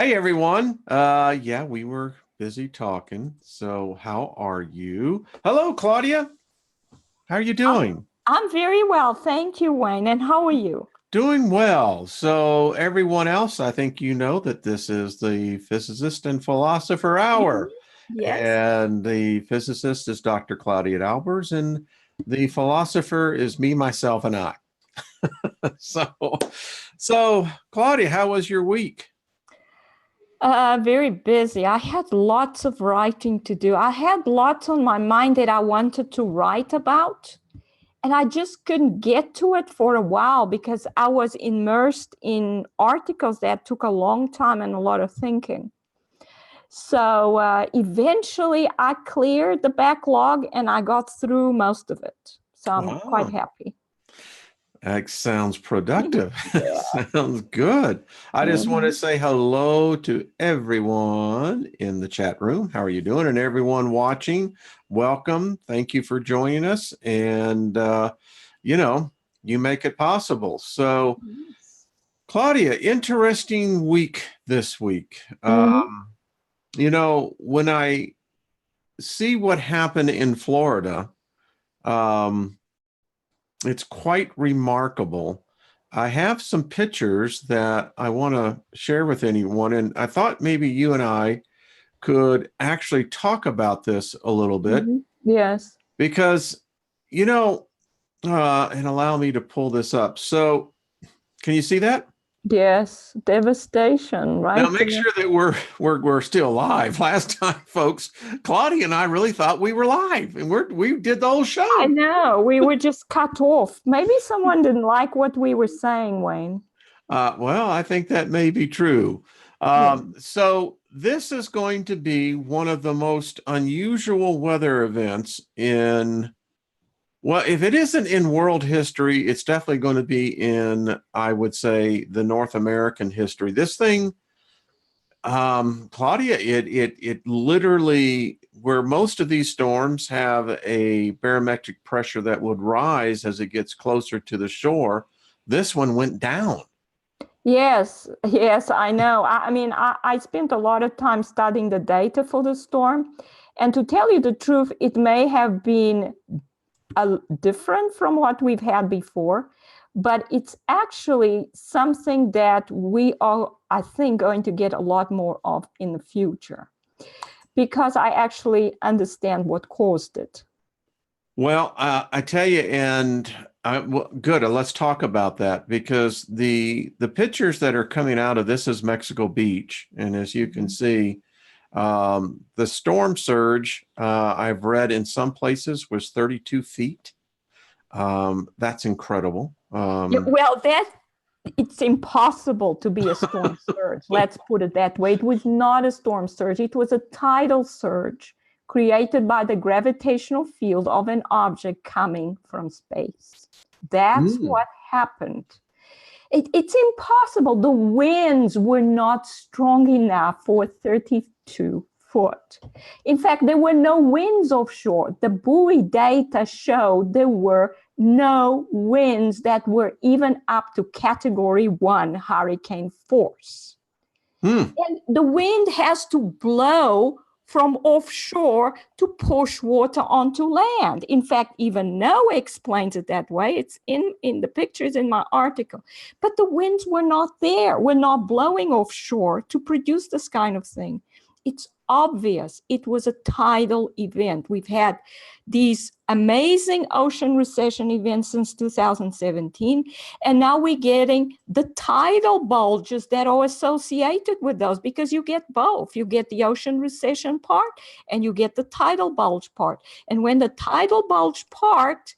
Hey everyone. Yeah, we were busy talking. So how are you? Hello, Claudia. How are you doing? I'm very well, thank you, Wayne. And how are you? Doing well. So everyone else, I think you know that this is the Physicist and Philosopher Hour. Mhm. Yes. And the physicist is Dr. Claudia Albers, and the philosopher is me, myself, and I. So, so Claudia, how was your week? Very busy. I had lots of writing to do. I had lots on my mind that I wanted to write about, and I just couldn't get to it for a while because I was immersed in articles that took a long time and a lot of thinking. So eventually I cleared the backlog and I got through most of it. So I'm quite Wow. happy. That sounds productive. Yeah. Sounds good. I just want to Mhm. say hello to everyone in the chat room. How are you doing? And everyone watching, welcome. Thank you for joining us. And, you know, you make it possible. So, Yes. Claudia, interesting week this week. Mhm. When I see what happened in Florida, um, it's quite remarkable. I have some pictures that I want to share with anyone, and I thought maybe you and I could actually talk about this a little bit Mhm. Yes. because, you know, and allow me to pull this up. So, can you see that? Yes. Devastation Now, right make there. sure that we're still live. Last time, folks, Claudia and I really thought we were live, and we did the whole I show. know. We were just cut off. Maybe someone didn't like what we were saying, Wayne. Well, I think that may be true. Yeah. So this is going to be one of the most unusual weather events in, well, if it isn't in world history, it's definitely going to be in, I would say, the North American history. This thing, Claudia, it literally, where most of these storms have a barometric pressure that would rise as it gets closer to the shore, this one went down. Yes, yes, I know. I spent a lot of time studying the data for the storm. And to tell you the truth, it may have been different from what we've had before, but it's actually something that we are, I think, going to get a lot more of in the future because I actually understand what caused it. Well, I tell you, and well, good. Let's talk about that because the pictures that are coming out of this is Mexico Beach, and as you can Mhm. see, the storm surge I've read in some places was 32 feet. That's incredible. Yeah, well, that it's impossible to be a storm surge. Let's put it that way. It was not a storm surge, it was a tidal surge created by the gravitational field of an object coming from space. That's Mm. what happened. It's impossible. The winds were not strong enough for 32 foot. In fact, there were no winds offshore. The buoy data showed there were no winds that were even up to category 1 hurricane force. Hmm. And the wind has to blow from offshore to push water onto land. In fact, even Noah explains it that way. It's in the pictures in my article. But the winds were not there, were not blowing offshore to produce this kind of thing. It's obvious it was a tidal event. We've had these amazing ocean recession events since 2017, and now we're getting the tidal bulges that are associated with those because you get both. You get the ocean recession part and you get the tidal bulge part. And when the tidal bulge part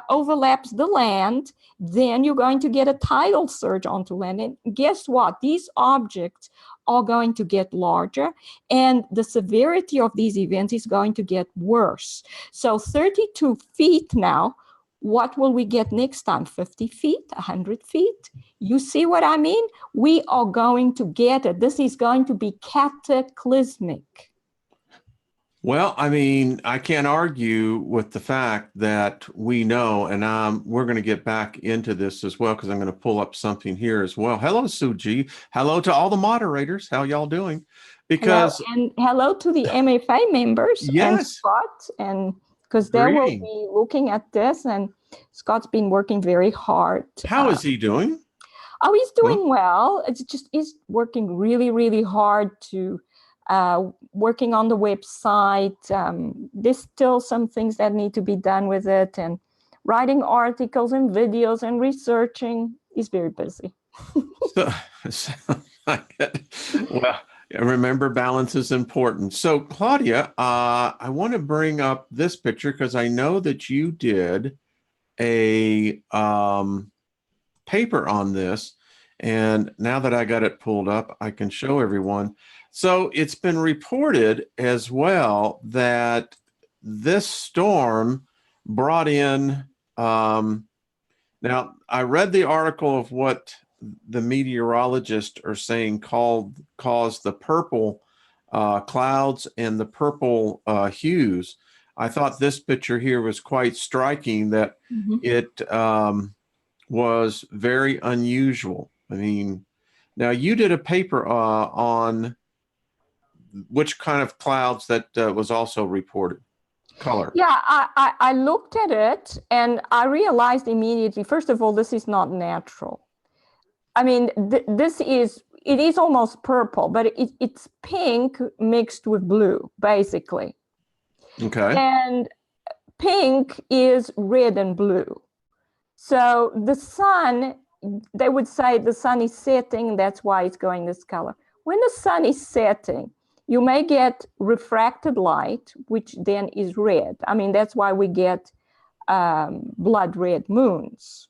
overlaps the land, then you're going to get a tidal surge onto land. And guess what? These objects are going to get larger, and the severity of these events is going to get worse. So 32 feet now, what will we get next time? 50 feet, 100 feet? You see what I mean? We are going to get it. This is going to be cataclysmic. Well, I mean, I can't argue with the fact that we know, and we're going to get back into this as well because I'm going to pull up something here as well. Hello, Suji. Hello to all the moderators. How y'all doing? Hello, Because and hello to the MFA members and yes, Scott, and because they will greeting. be looking at this, and Scott's been working very hard. How is he doing? Oh, he's Well, doing well. It's just he's working really, really hard to working on the website. There's still some things that need to be done with it, and writing articles and videos and researching. He's very busy. so, well, remember, balance is important. So, Claudia, I want to bring up this picture because I know that you did a paper on this. And now that I got it pulled up, I can show everyone. So it's been reported as well that this storm brought in, now I read the article of what the meteorologists are saying caused the purple clouds and the purple hues. I thought this picture here was quite striking, that it was very unusual. I mean, now you did a paper on which kind of clouds that was also reported. Color. Yeah, I looked at it and I realized immediately, first of all, this is not natural. I mean, it is almost purple, but it's pink mixed with blue, basically. Okay. And pink is red and blue. So the sun, they would say the sun is setting, that's why it's going this color. When the sun is setting, you may get refracted light, which then is red. I mean, that's why we get blood red moons,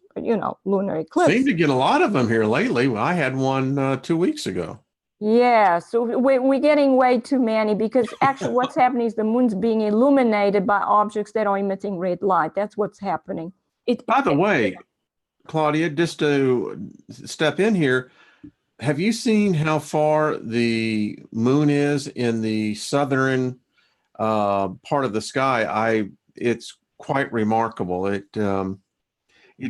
lunar eclipse. Seem to get a lot of them here lately. Well, I had one 2 weeks ago. Yeah, so we're getting way too many, because actually what's happening is the moon's being illuminated by objects that are emitting red light. That's what's happening. By the way, Claudia, just to step in here, have you seen how far the moon is in the southern part of the sky? It's quite remarkable. It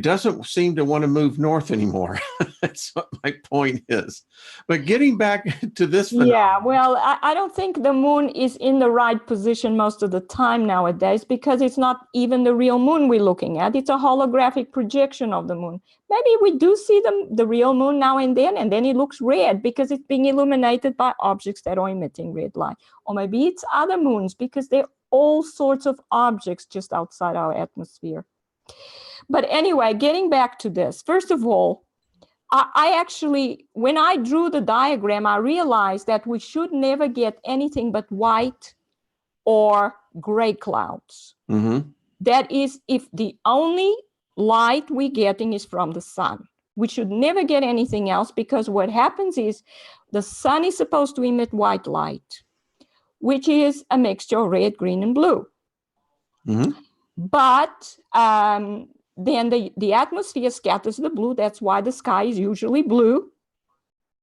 doesn't seem to want to move north anymore. That's what my point is. But getting back to this phenomenon. Yeah, well, I don't think the moon is in the right position most of the time nowadays, because it's not even the real moon we're looking at. It's a holographic projection of the moon. Maybe we do see the real moon now and then it looks red because it's being illuminated by objects that are emitting red light. Or maybe it's other moons, because there are all sorts of objects just outside our atmosphere. But anyway, getting back to this, first of all, I actually, when I drew the diagram, I realized that we should never get anything but white or gray clouds. Mm-hmm. That is, if the only light we're getting is from the sun. We should never get anything else, because what happens is the sun is supposed to emit white light, which is a mixture of red, green, and blue. Mm-hmm. But then the atmosphere scatters the blue. That's why the sky is usually blue.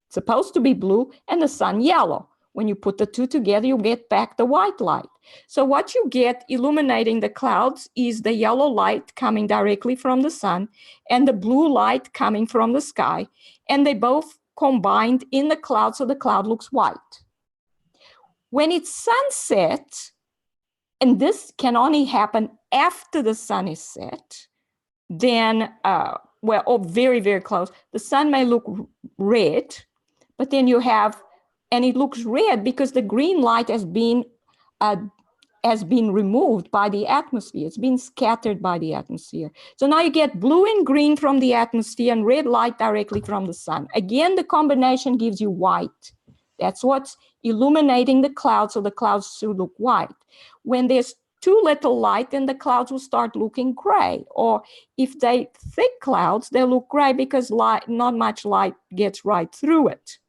It's supposed to be blue, and the sun yellow. When you put the two together, you get back the white light. So what you get illuminating the clouds is the yellow light coming directly from the sun and the blue light coming from the sky. And they both combined in the cloud, so the cloud looks white. When it's sunset, and this can only happen after the sun is set, then, or very, very close, the sun may look red, but then you have, and it looks red because the green light has been removed by the atmosphere. It's been scattered by the atmosphere. So now you get blue and green from the atmosphere and red light directly from the sun. Again, the combination gives you white. That's what's illuminating the clouds, so the clouds should look white. When there's too little light, then the clouds will start looking gray. Or if they thick clouds, they look gray because not much light gets right through it.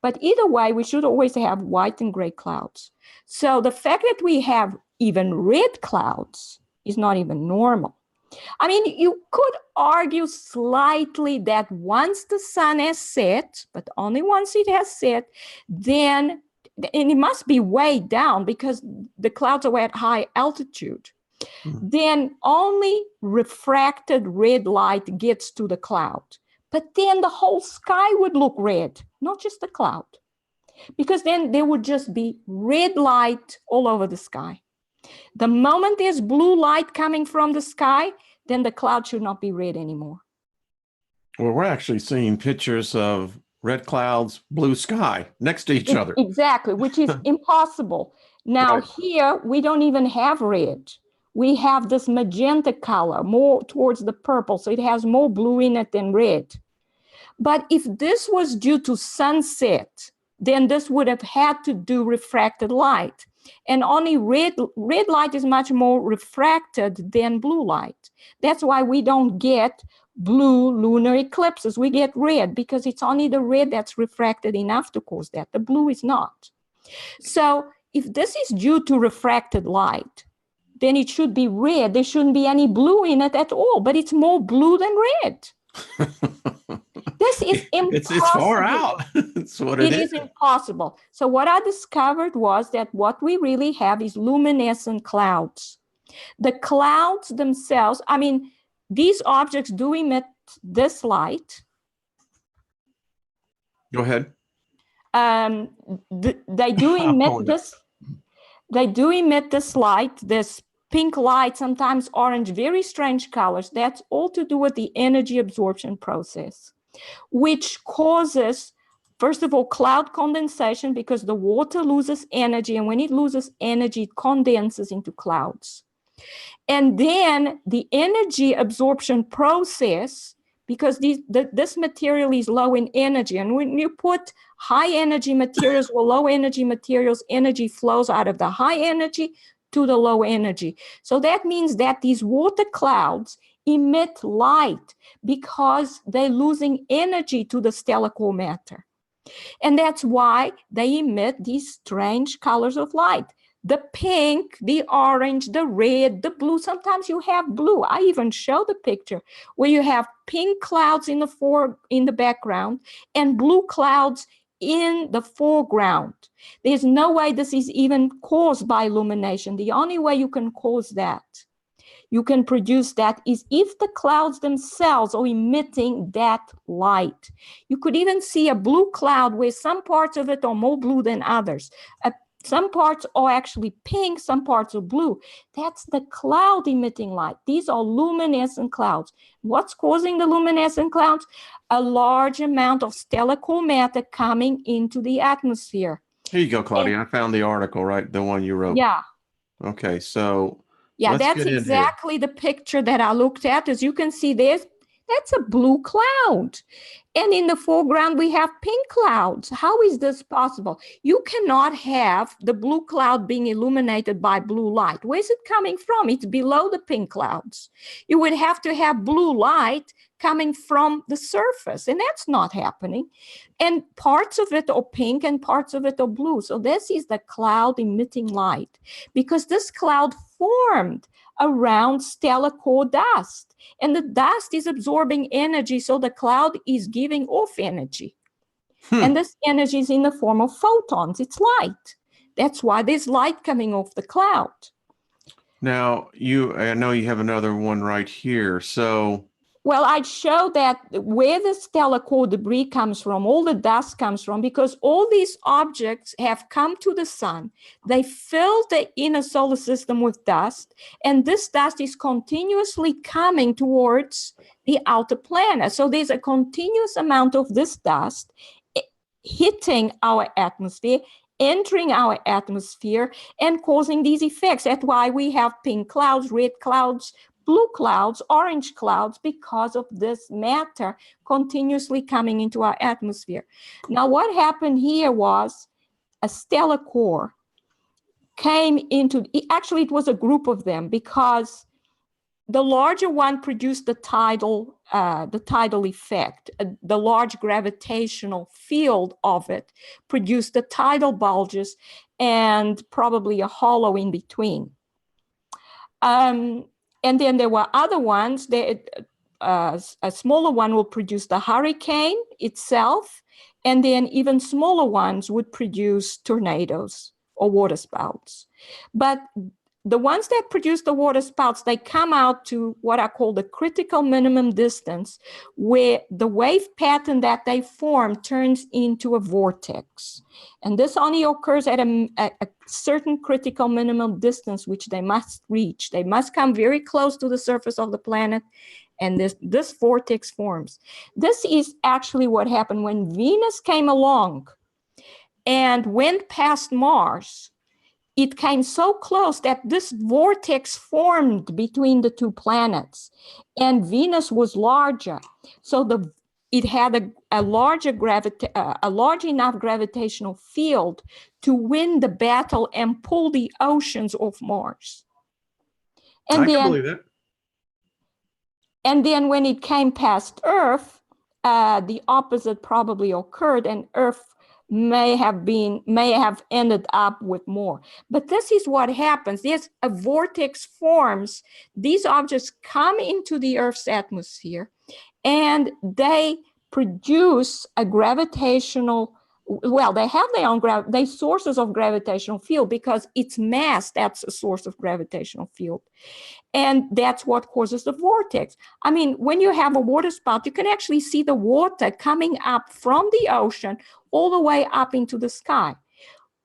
But either way, we should always have white and gray clouds. So the fact that we have even red clouds is not even normal. I mean, you could argue slightly that once the sun has set, but only once it has set, then and it must be way down because the clouds are at high altitude, then only refracted red light gets to the cloud. But then the whole sky would look red, not just the cloud, because then there would just be red light all over the sky. The moment there's blue light coming from the sky, then the cloud should not be red anymore. Well, we're actually seeing pictures of red clouds, blue sky next to each other. Exactly, which is impossible. Now Right. here, we don't even have red. We have this magenta color, more towards the purple, so it has more blue in it than red. But if this was due to sunset, then this would have had to do refracted light. And only red light is much more refracted than blue light. That's why we don't get blue lunar eclipses. We get red because it's only the red that's refracted enough to cause that. The blue is not. So if this is due to refracted light, then it should be red. There shouldn't be any blue in it at all, but it's more blue than red. This is impossible. It's far out. It's what it is. It is impossible. So what I discovered was that what we really have is luminescent clouds. The clouds themselves, I mean, these objects do emit this light. Go ahead. They do emit this. They do emit this light, this pink light, sometimes orange, very strange colors. That's all to do with the energy absorption process, which causes, first of all, cloud condensation because the water loses energy. And when it loses energy, it condenses into clouds. And then the energy absorption process, because this material is low in energy. And when you put high energy materials or low energy materials, energy flows out of the high energy to the low energy. So that means that these water clouds emit light because they're losing energy to the stellar core matter. And that's why they emit these strange colors of light. The pink, the orange, the red, the blue. Sometimes you have blue. I even show the picture where you have pink clouds in the background and blue clouds in the foreground. There's no way this is even caused by illumination. The only way you can cause that, you can produce that, is if the clouds themselves are emitting that light. You could even see a blue cloud where some parts of it are more blue than others. Some parts are actually pink, some parts are blue. That's the cloud emitting light. These are luminescent clouds. What's causing the luminescent clouds? A large amount of stellar core matter coming into the atmosphere. Here you go, Claudia. I found the article, right? The one you wrote. Yeah. Okay, so yeah, that's exactly the picture that I looked at. As you can see, that's a blue cloud. And in the foreground, we have pink clouds. How is this possible? You cannot have the blue cloud being illuminated by blue light. Where's it coming from? It's below the pink clouds. You would have to have blue light coming from the surface, and that's not happening. And parts of it are pink and parts of it are blue. So this is the cloud emitting light, because this cloud formed around stellar core dust, and the dust is absorbing energy, so the cloud is giving off energy. And this energy is in the form of photons. It's light. That's why there's light coming off the cloud. Now, I know you have another one right here. So, well, I'd show that where the stellar core debris comes from, all the dust comes from, because all these objects have come to the sun. They filled the inner solar system with dust, and this dust is continuously coming towards the outer planet. So there's a continuous amount of this dust hitting our atmosphere, entering our atmosphere, and causing these effects. That's why we have pink clouds, red clouds, blue clouds, orange clouds, because of this matter continuously coming into our atmosphere. Now, what happened here was a stellar core came into, actually it was a group of them, because the larger one produced the tidal effect. The large gravitational field of it produced the tidal bulges and probably a hollow in between. And then there were other ones. A smaller one will produce the hurricane itself, And then even smaller ones would produce tornadoes or water spouts. But the ones that produce the water spouts, they come out to what I call the critical minimum distance, where the wave pattern that they form turns into a vortex. And this only occurs at a certain critical minimum distance, which they must reach. They must come very close to the surface of the planet, and this vortex forms. This is actually what happened when Venus came along and went past Mars. It came so close that this vortex formed between the two planets, and Venus was larger. So it had a large enough gravitational field to win the battle and pull the oceans off Mars. I can believe that. And then when it came past Earth, the opposite probably occurred, and Earth may have ended up with more. But this is what happens. There's a vortex forms. These objects come into the Earth's atmosphere, and they produce a gravitational, well, they have their own they sources of gravitational field, because it's mass that's a source of gravitational field. And that's what causes the vortex. I mean, when you have a water spout, you can actually see the water coming up from the ocean all the way up into the sky.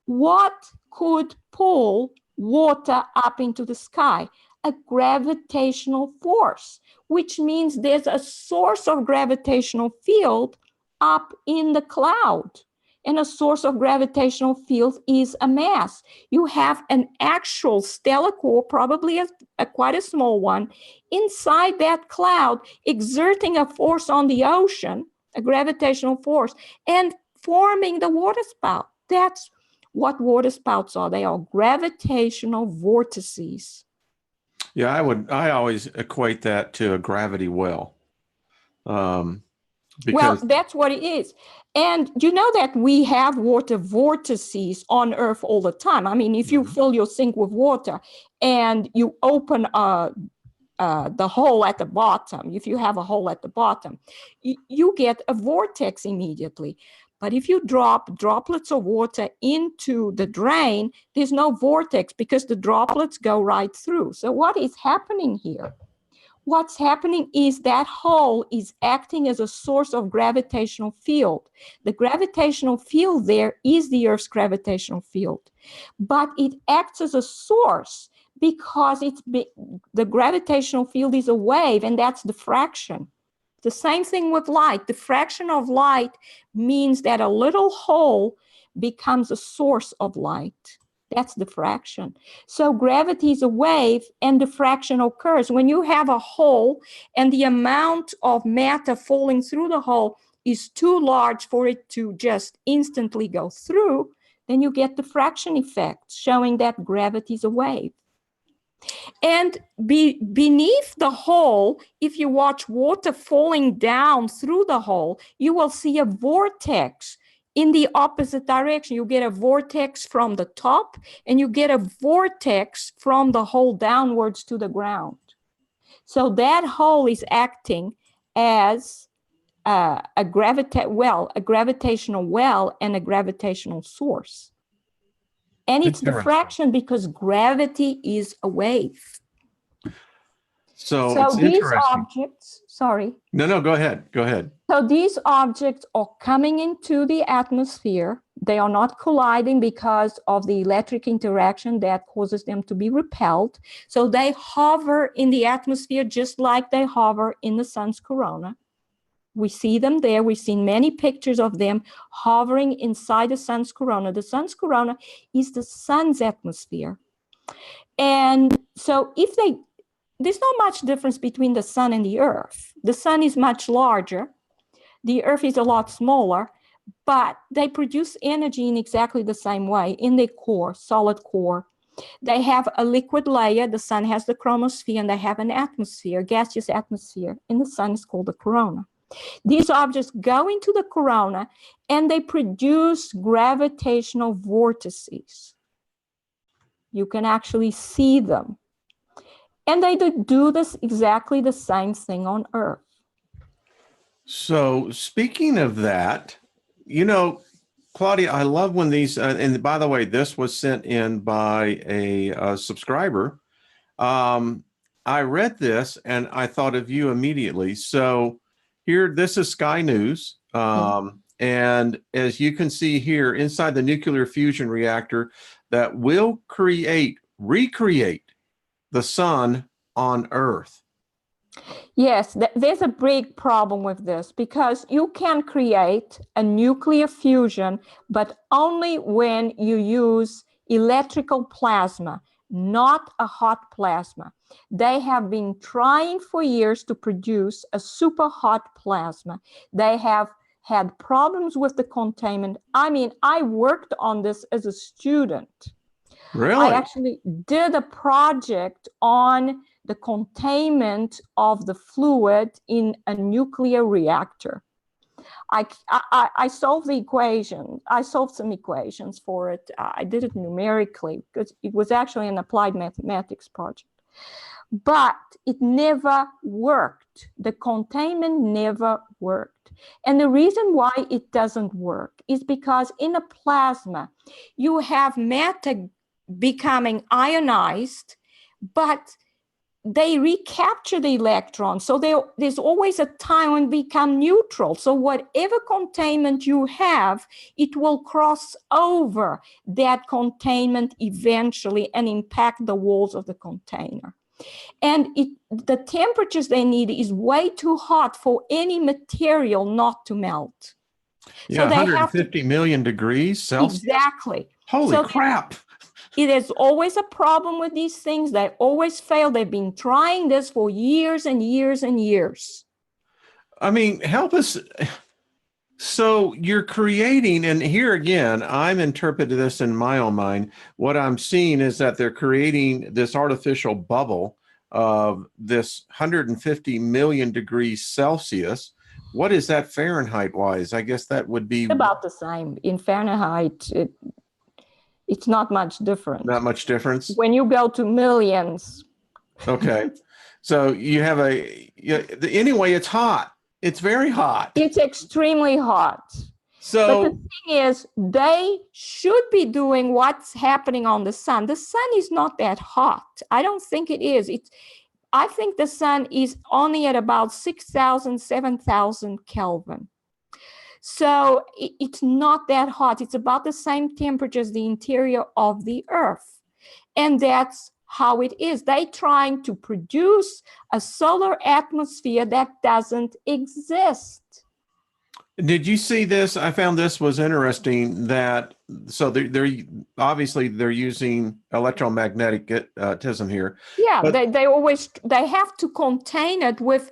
What could pull water up into the sky? A gravitational force, which means there's a source of gravitational field up in the cloud. And a source of gravitational field is a mass. You have an actual stellar core, probably quite a small one, inside that cloud, exerting a force on the ocean, a gravitational force, and forming the water spout. That's what water spouts are. They are gravitational vortices. Yeah, I always equate that to a gravity well. Well, that's what it is. And you know that we have water vortices on Earth all the time. I mean, if you fill your sink with water and you open the hole at the bottom, if you have a hole at the bottom, you get a vortex immediately. But if you drop droplets of water into the drain, there's no vortex because the droplets go right through. So what is happening here? What's happening is that hole is acting as a source of gravitational field. The gravitational field there is the Earth's gravitational field, but it acts as a source because the gravitational field is a wave, and that's diffraction. The same thing with light. Diffraction of light means that a little hole becomes a source of light. That's diffraction. So gravity is a wave, and diffraction occurs. When you have a hole and the amount of matter falling through the hole is too large for it to just instantly go through, then you get diffraction effects, showing that gravity is a wave. And beneath the hole, if you watch water falling down through the hole, you will see a vortex in the opposite direction. You get a vortex from the top, and you get a vortex from the hole downwards to the ground. So that hole is acting as a gravitational well and a gravitational source. And it's diffraction because gravity is a wave. So it's these interesting. Objects, sorry. No, go ahead. Go ahead. So these objects are coming into the atmosphere. They are not colliding because of the electric interaction that causes them to be repelled. So they hover in the atmosphere just like they hover in the sun's corona. We see them there. We've seen many pictures of them hovering inside the sun's corona. The sun's corona is the sun's atmosphere. And so there's not much difference between the sun and the earth. The sun is much larger. The earth is a lot smaller, but they produce energy in exactly the same way in their core, solid core. They have a liquid layer. The sun has the chromosphere, and they have an atmosphere, gaseous atmosphere. And the sun is called the corona. These objects go into the corona, and they produce gravitational vortices. You can actually see them. And they do this exactly the same thing on Earth. So speaking of that, You know, Claudia, I love when these, and by the way, this was sent in by a subscriber. I read this and I thought of you immediately. So here, this is Sky News. And as you can see here, inside the nuclear fusion reactor that will recreate the sun on Earth. Yes, there's a big problem with this because you can create a nuclear fusion, but only when you use electrical plasma, not a hot plasma. They have been trying for years to produce a super hot plasma. They have had problems with the containment. I mean, I worked on this as a student. Really? I actually did a project on the containment of the fluid in a nuclear reactor. I solved the equation. I solved some equations for it. I did it numerically because it was actually an applied mathematics project. But it never worked. The containment never worked. And the reason why it doesn't work is because in a plasma, you have matter becoming ionized, but they recapture the electrons. So there's always a time when they become neutral. So whatever containment you have, it will cross over that containment eventually and impact the walls of the container. And the temperatures they need is way too hot for any material not to melt. Yeah, so 150 million degrees Celsius? Exactly. Holy crap. It is always a problem with these things. They always fail. They've been trying this for years and years and years. I mean, help us. So you're creating, and here again, I'm interpreting this in my own mind. What I'm seeing is that they're creating this artificial bubble of this 150 million degrees Celsius. What is that Fahrenheit wise? I guess that would be about the same. In Fahrenheit, it's not much different. Not much difference? When you go to millions. Okay. So you have anyway, it's hot. It's very hot. It's extremely hot. So, but the thing is, they should be doing what's happening on the sun. The sun is not that hot. I don't think it is. I think the sun is only at about 6,000, 7,000 Kelvin. So it's not that hot. It's about the same temperature as the interior of the Earth. And that's how it is. They're trying to produce a solar atmosphere that doesn't exist. Did you see this? I found this was interesting that, so they're obviously they're using electromagnetism here. Yeah, they have to contain it with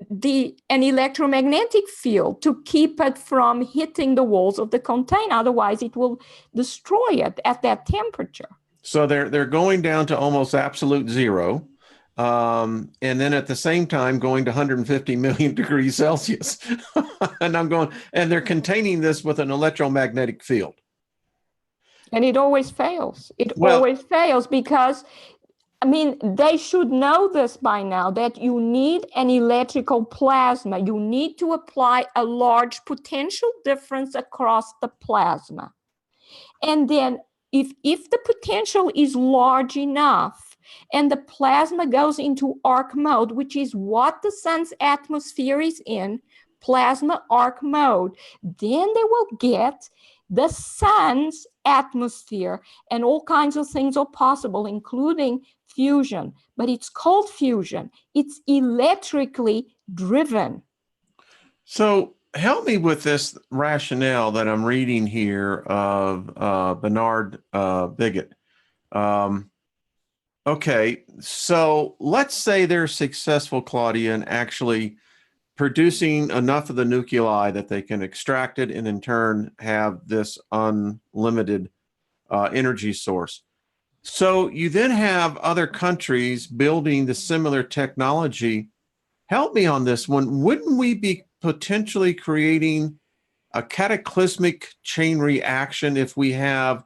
an electromagnetic field to keep it from hitting the walls of the container. Otherwise, it will destroy it at that temperature. So they're going down to almost absolute zero. And then at the same time going to 150 million degrees Celsius. And they're containing this with an electromagnetic field. And it always fails. It always fails because, I mean, they should know this by now, that you need an electrical plasma. You need to apply a large potential difference across the plasma. And then if the potential is large enough, and the plasma goes into arc mode, which is what the sun's atmosphere is in, plasma arc mode, then they will get the sun's atmosphere, and all kinds of things are possible, including fusion. But it's called fusion. It's electrically driven. So help me with this rationale that I'm reading here of Bernard Bigot. Okay, so let's say they're successful, Claudia, in actually producing enough of the nuclei that they can extract it and in turn have this unlimited energy source. So you then have other countries building the similar technology. Help me on this one. Wouldn't we be potentially creating a cataclysmic chain reaction if we have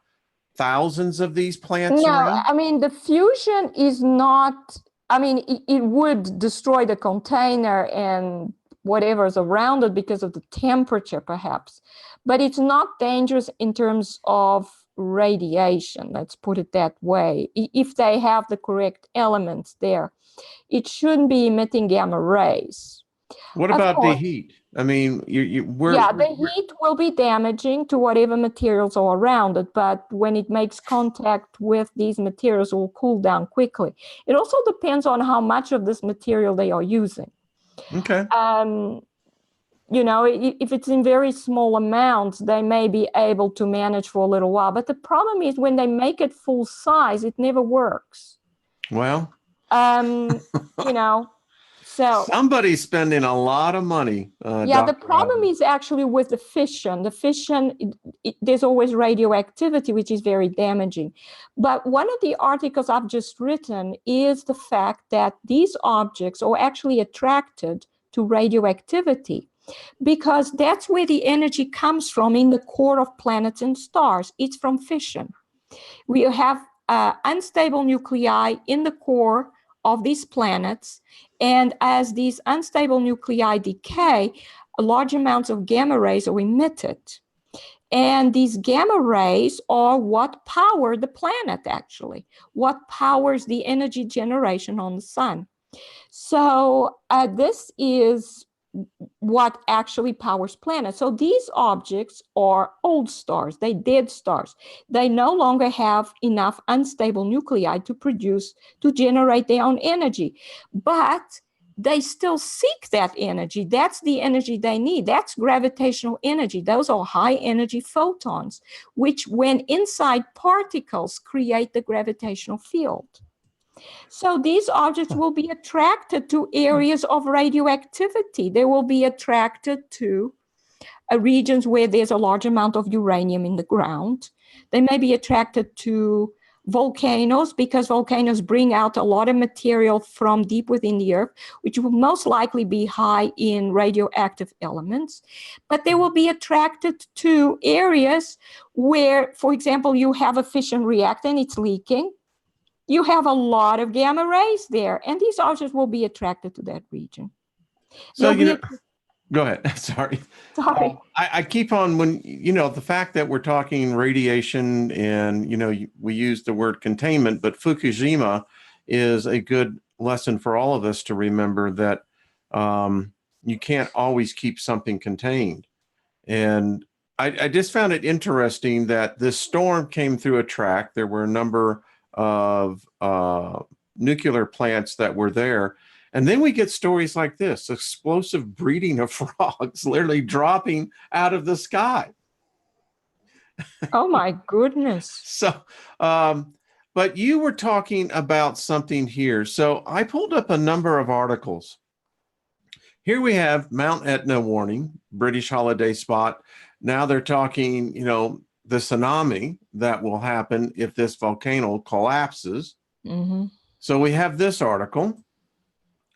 thousands of these plants around? I mean, the fusion is not, I mean, it would destroy the container and whatever's around it because of the temperature, perhaps. But it's not dangerous in terms of radiation, let's put it that way. If they have the correct elements there, it shouldn't be emitting gamma rays. What Of about the course, heat? I mean, the heat will be damaging to whatever materials are around it, but when it makes contact with these materials, it will cool down quickly. It also depends on how much of this material they are using. okay. If it's in very small amounts, they may be able to manage for a little while. But the problem is when they make it full size, it never works. Well, So somebody's spending a lot of money. the problem is actually with the fission. The fission, there's always radioactivity, which is very damaging. But one of the articles I've just written is the fact that these objects are actually attracted to radioactivity, because that's where the energy comes from in the core of planets and stars. It's from fission. We have unstable nuclei in the core of these planets, and as these unstable nuclei decay, large amounts of gamma rays are emitted. And these gamma rays are what power the planet, actually, what powers the energy generation on the sun. So this is what actually powers planets. So these objects are old stars, they're dead stars. They no longer have enough unstable nuclei to generate their own energy. But they still seek that energy. That's the energy they need. That's gravitational energy. Those are high energy photons, which when inside particles create the gravitational field. So these objects will be attracted to areas of radioactivity. They will be attracted to regions where there's a large amount of uranium in the ground. They may be attracted to volcanoes, because volcanoes bring out a lot of material from deep within the earth, which will most likely be high in radioactive elements. But they will be attracted to areas where, for example, you have a fission reactor and it's leaking. You have a lot of gamma rays there, and these objects will be attracted to that region. So, go ahead. Sorry. Sorry. I keep on the fact that we're talking radiation and, we use the word containment, but Fukushima is a good lesson for all of us to remember that you can't always keep something contained. And I just found it interesting that this storm came through a track. There were a number of nuclear plants that were there. And then we get stories like this, explosive breeding of frogs literally dropping out of the sky. Oh my goodness. So, but you were talking about something here. So I pulled up a number of articles. Here we have Mount Etna warning, British holiday spot. Now they're talking, the tsunami that will happen if this volcano collapses. Mm-hmm. So we have this article.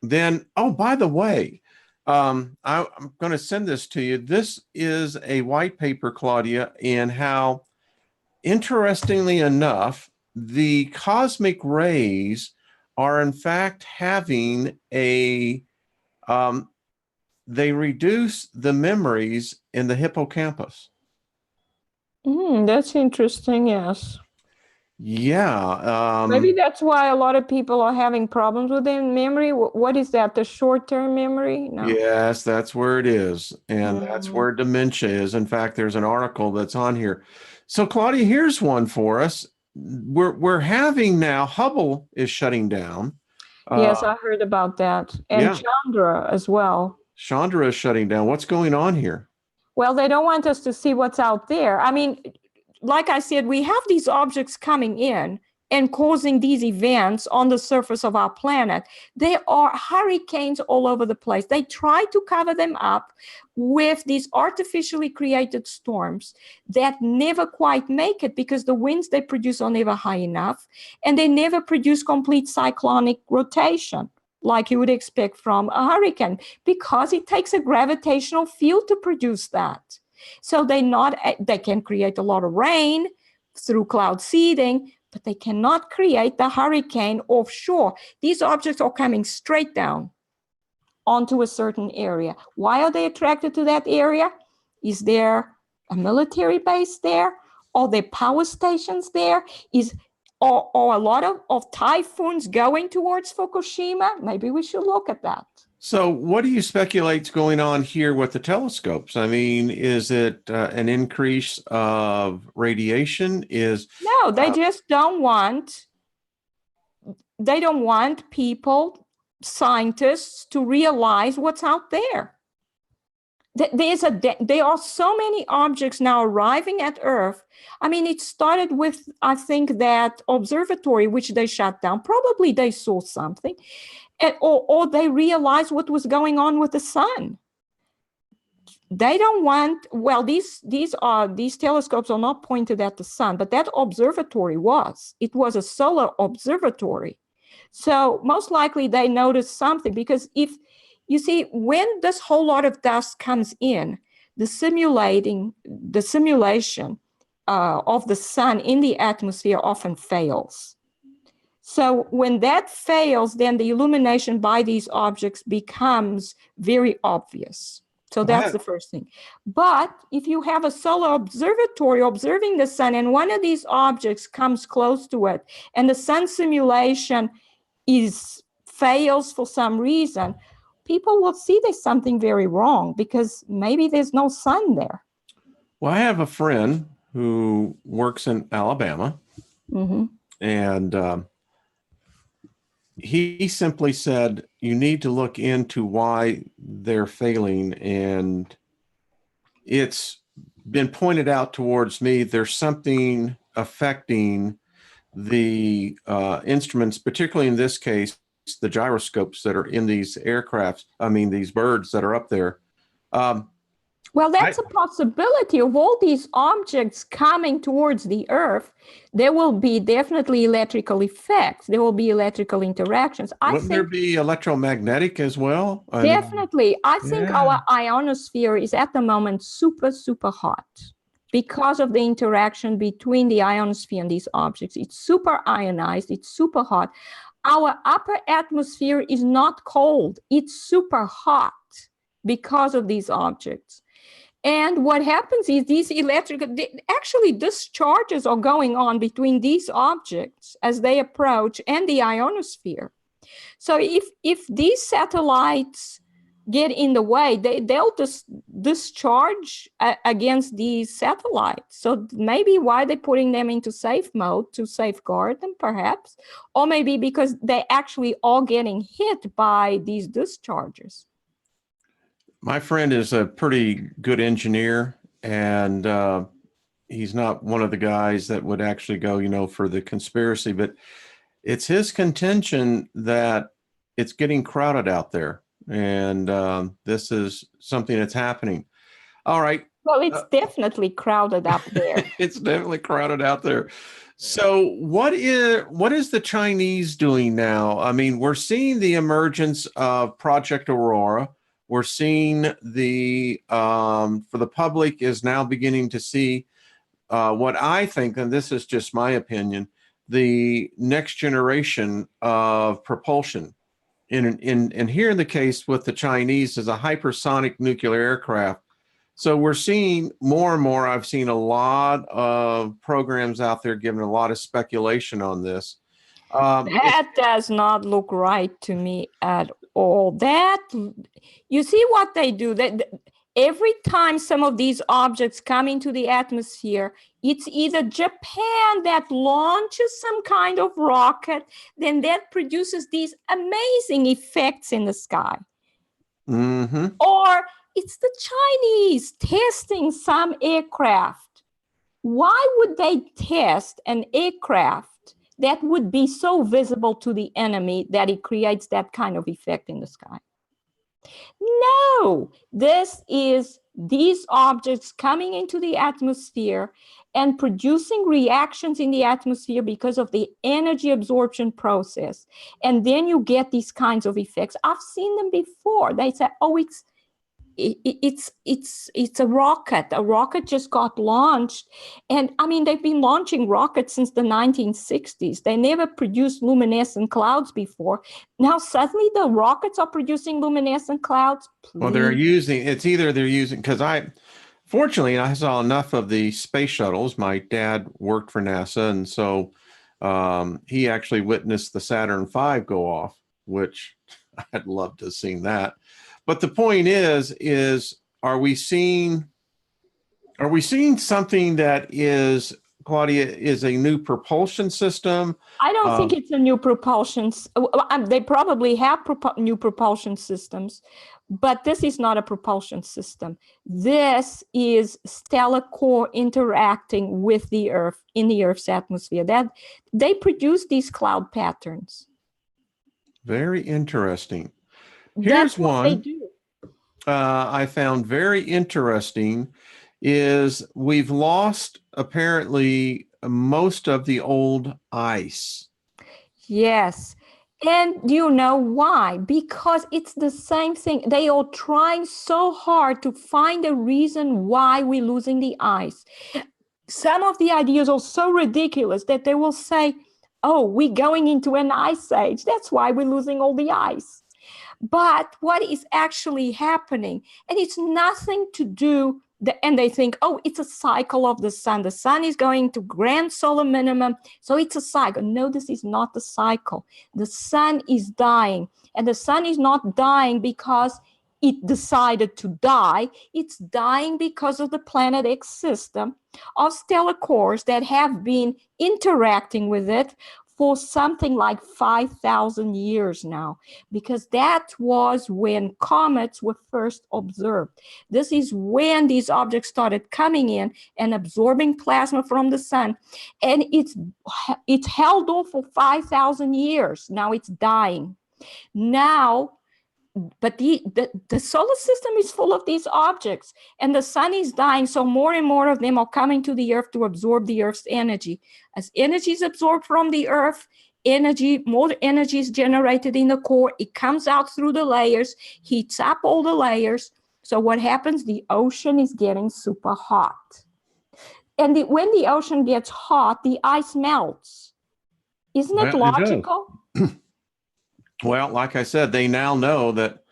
Then, by the way, I'm going to send this to you. This is a white paper, Claudia, in how, interestingly enough, the cosmic rays are in fact having they reduce the memories in the hippocampus. That's interesting, yes. Yeah. Maybe that's why a lot of people are having problems with their memory. What is that, the short-term memory? No. Yes, that's where it is. And that's where dementia is. In fact, there's an article that's on here. So, Claudia, here's one for us. We're having now, Hubble is shutting down. Yes, I heard about that. And Chandra as well. Chandra is shutting down. What's going on here? Well, they don't want us to see what's out there. I mean, like I said, we have these objects coming in and causing these events on the surface of our planet. There are hurricanes all over the place. They try to cover them up with these artificially created storms that never quite make it, because the winds they produce are never high enough, and they never produce complete cyclonic rotation like you would expect from a hurricane, because it takes a gravitational field to produce that. So they can create a lot of rain through cloud seeding, but they cannot create the hurricane offshore. These objects are coming straight down onto a certain area. Why are they attracted to that area? Is there a military base there? Are there power stations there? Or a lot of typhoons going towards Fukushima? Maybe we should look at that. So what do you speculate's going on here with the telescopes? I mean, is it an increase of radiation? No, they just don't want people, scientists, to realize what's out there. There are so many objects now arriving at Earth. I mean, it started with, I think, that observatory which they shut down. Probably they saw something, or they realized what was going on with the sun. They don't want, well, these telescopes are not pointed at the sun, but that observatory was. It was a solar observatory. So most likely they noticed something, because if you see, when this whole lot of dust comes in, the simulation of the sun in the atmosphere often fails. So when that fails, then the illumination by these objects becomes very obvious. So that's the first thing. But if you have a solar observatory observing the sun, and one of these objects comes close to it, and the sun simulation fails for some reason, people will see there's something very wrong, because maybe there's no sun there. Well, I have a friend who works in Alabama, and he simply said, you need to look into why they're failing. And it's been pointed out towards me, there's something affecting the instruments, particularly in this case, the gyroscopes that are in these aircrafts, these birds that are up there. Well, that's a possibility. Of all these objects coming towards the Earth, there will be definitely electrical effects. There will be electrical interactions. Wouldn't there be electromagnetic as well? Definitely. I think our ionosphere is at the moment super, super hot because of the interaction between the ionosphere and these objects. It's super ionized. It's super hot. Our upper atmosphere is not cold. It's super hot because of these objects. And what happens is these actually discharges are going on between these objects as they approach and the ionosphere. So if these satellites get in the way, they'll just discharge against these satellites. So maybe why they're putting them into safe mode, to safeguard them perhaps, or maybe because they actually are getting hit by these discharges. My friend is a pretty good engineer, and he's not one of the guys that would actually go, for the conspiracy, but it's his contention that it's getting crowded out there. And this is something that's happening. All right. Well, it's definitely crowded up there. It's definitely crowded out there. So what is the Chinese doing now? I mean, we're seeing the emergence of Project Aurora. We're seeing for the public is now beginning to see what I think, and this is just my opinion, the next generation of propulsion. And here in the case with the Chinese is a hypersonic nuclear aircraft. So we're seeing more and more. I've seen a lot of programs out there giving a lot of speculation on this. That does not look right to me at all. That, you see what they do, that every time some of these objects come into the atmosphere, it's either Japan that launches some kind of rocket, then that produces these amazing effects in the sky. Or it's the Chinese testing some aircraft. Why would they test an aircraft that would be so visible to the enemy that it creates that kind of effect in the sky? No, this is these objects coming into the atmosphere and producing reactions in the atmosphere because of the energy absorption process. And then you get these kinds of effects. I've seen them before. They say, oh, it's a rocket. A rocket just got launched. And I mean, they've been launching rockets since the 1960s. They never produced luminescent clouds before. Now suddenly the rockets are producing luminescent clouds. Please. Well, they're using, because Fortunately, I saw enough of the space shuttles. My dad worked for NASA, and so he actually witnessed the Saturn V go off, which I'd love to have seen that. But the point is are we seeing something that is, Claudia, is a new propulsion system? I don't think it's a new propulsion. They probably have new propulsion systems, but this is not a propulsion system. This is stellar core interacting with the Earth in the Earth's atmosphere. That they produce these cloud patterns. Very interesting. That's Here's what they one do. I found very interesting is we've lost apparently most of the old ice. Yes. And you know why? Because it's the same thing. They are trying so hard to find a reason why we're losing the ice. Some of the ideas are so ridiculous that they will say, oh, we're going into an ice age. That's why we're losing all the ice. But what is actually happening? And it's nothing to do, and they think, oh, it's a cycle of the sun. The sun is going to grand solar minimum, so it's a cycle. No, this is not the cycle. The sun is dying, and the sun is not dying because it decided to die. It's dying because of the Planet X system of stellar cores that have been interacting with it for something like 5,000 years now, because that was when comets were first observed. This is when these objects started coming in and absorbing plasma from the sun, and it's held off for 5,000 years. Now it's dying. Now, but the solar system is full of these objects, and the sun is dying, so more and more of them are coming to the Earth to absorb the Earth's energy. As energy is absorbed from the Earth, more energy is generated in the core. It comes out through the layers, heats up all the layers. So what happens? The ocean is getting super hot. And when the ocean gets hot, the ice melts. Isn't it logical? Well, like I said, they now know that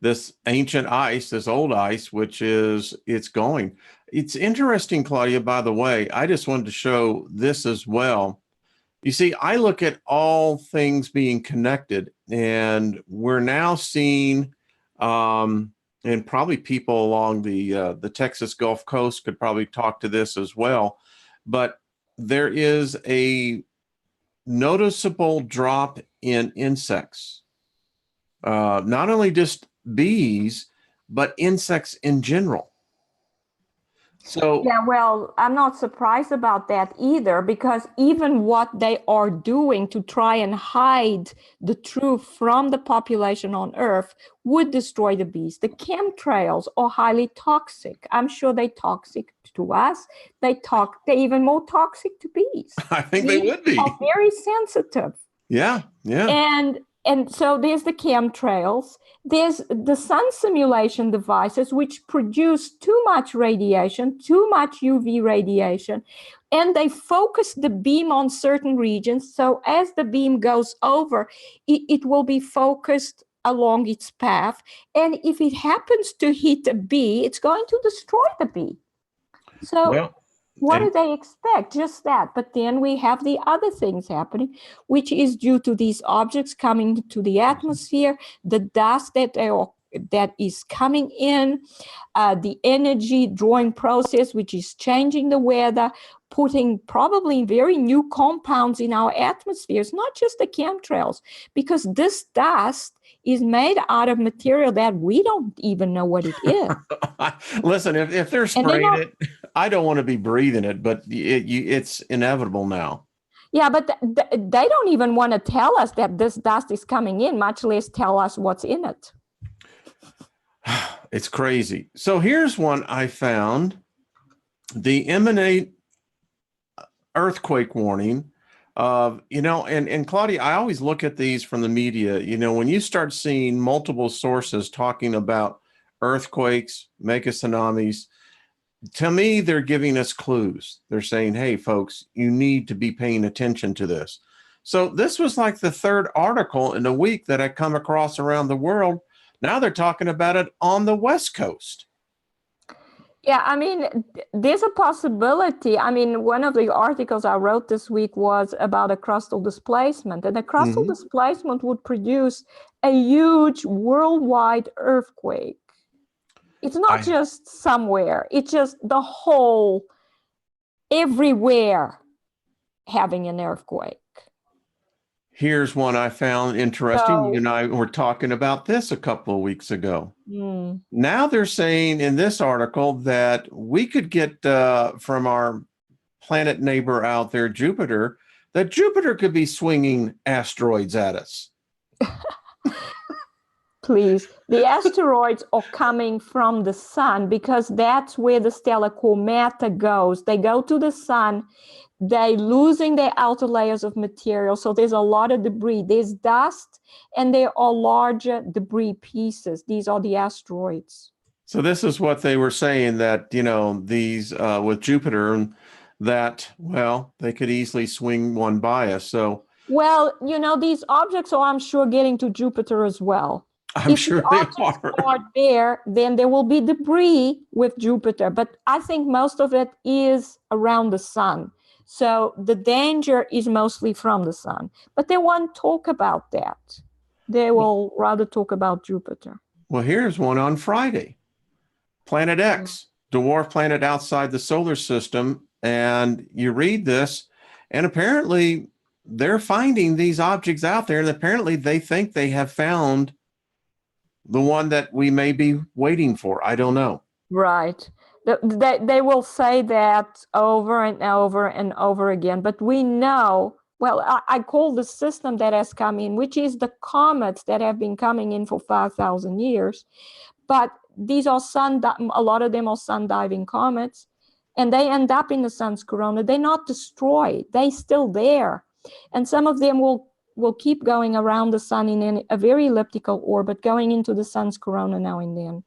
this ancient ice, this old ice, it's going. It's interesting, Claudia, by the way, I just wanted to show this as well. You see, I look at all things being connected, and we're now seeing, and probably people along the Texas Gulf Coast could probably talk to this as well, but there is a noticeable drop in insects, not only just bees, but insects in general. So yeah, well, I'm not surprised about that either, because even what they are doing to try and hide the truth from the population on Earth would destroy the bees. The chemtrails are highly toxic. I'm sure they're toxic to us. They're even more toxic to bees. I think they would be. Are very sensitive. Yeah. And so there's the chemtrails. There's the sun simulation devices, which produce too much radiation, too much UV radiation, and they focus the beam on certain regions. So as the beam goes over, it will be focused along its path. And if it happens to hit a bee, it's going to destroy the bee. So what do they expect? Just that. But then we have the other things happening, which is due to these objects coming to the atmosphere, the dust that is coming in, the energy drawing process, which is changing the weather, putting probably very new compounds in our atmospheres, not just the chemtrails, because this dust is made out of material that we don't even know what it is. Listen, if they're spraying it, I don't want to be breathing it, but it's inevitable now. Yeah, but they don't even want to tell us that this dust is coming in, much less tell us what's in it. It's crazy. So here's one I found. The imminent earthquake warning of, and Claudia, I always look at these from the media. When you start seeing multiple sources talking about earthquakes, mega tsunamis, to me, they're giving us clues. They're saying, hey, folks, you need to be paying attention to this. So this was like the third article in a week that I come across around the world. Now they're talking about it on the West Coast. Yeah, I mean, there's a possibility. I mean, one of the articles I wrote this week was about a crustal displacement, and a crustal displacement would produce a huge worldwide earthquake. It's not just somewhere, it's just the whole, everywhere having an earthquake. Here's one I found interesting. So, You and I were talking about this a couple of weeks ago. mm, Now they're saying in this article that we could get from our planet neighbor out there, Jupiter, that Jupiter could be swinging asteroids at us. please, the asteroids are coming from the sun because that's where the stellar core matter goes. They go to the sun, they're losing their outer layers of material. So there's a lot of debris. There's dust, and there are larger debris pieces. These are the asteroids. So this is what they were saying, that, you know, these with Jupiter, that, well, they could easily swing one by us. So, well, you know, these objects are, I'm sure, getting to Jupiter as well. I'm sure they are. Are there, then there will be debris with Jupiter, but I think most of it is around the sun. So the danger is mostly from the sun, but they won't talk about that. They will rather talk about Jupiter. Well, here's one on Friday. Planet X, dwarf planet outside the solar system. And you read this, and apparently they're finding these objects out there, and apparently they think they have found the one that we may be waiting for. I don't know. Right. They will say that over and over and over again, but we know, well, I call the system that has come in, which is the comets that have been coming in for 5,000 years. But these are a lot of them are sun-diving comets, and they end up in the sun's corona. They're not destroyed. They're still there. And some of them will keep going around the sun in a very elliptical orbit, going into the sun's corona now and then.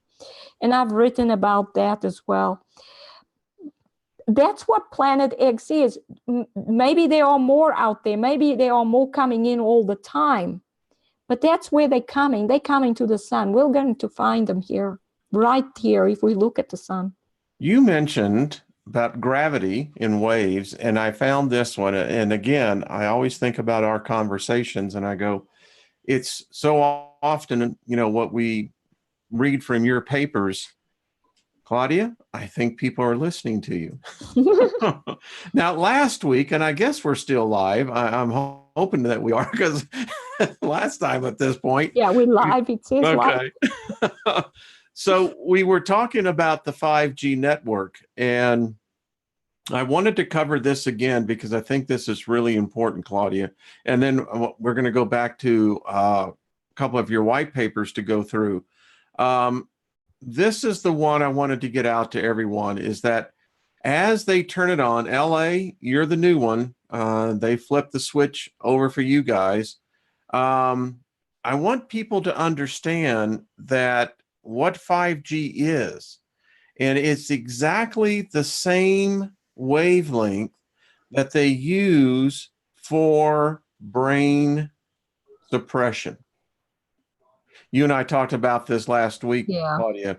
And I've written about that as well. That's what Planet X is. Maybe there are more out there. Maybe there are more coming in all the time. But that's where they're coming. They're coming to the sun. We're going to find them here, right here, if we look at the sun. You mentioned about gravity in waves, and I found this one. And again, I always think about our conversations, and I go, it's so often, you know, what we read from your papers. Claudia, I think people are listening to you. Now, last week, and I guess we're still live. I'm hoping that we are, because last time at this point. Yeah, we're live. It says okay. Live. So we were talking about the 5G network, and I wanted to cover this again because I think this is really important, Claudia. And then we're going to go back to a couple of your white papers to go through. This is the one I wanted to get out to everyone, is that as they turn it on, LA, you're the new one. They flip the switch over for you guys. I want people to understand that what 5G is, and it's exactly the same wavelength that they use for brain suppression. You and I talked about this last week, Claudia.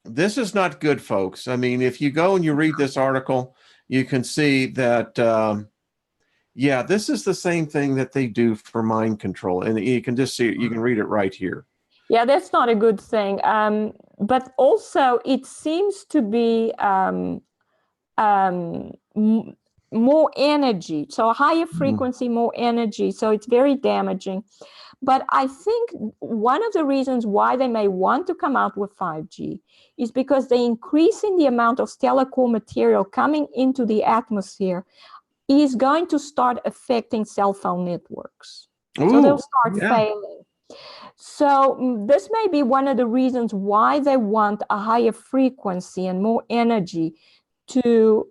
This is not good, folks. I mean, if you go and you read this article, you can see that, yeah, this is the same thing that they do for mind control. And you can just see it. You can read it right here. Yeah, that's not a good thing. But also, it seems to be more energy. So a higher frequency, more energy. So it's very damaging. But I think one of the reasons why they may want to come out with 5G is because they're increasing the amount of stellar core material coming into the atmosphere is going to start affecting cell phone networks. Ooh, so they'll start failing. So this may be one of the reasons why they want a higher frequency and more energy to,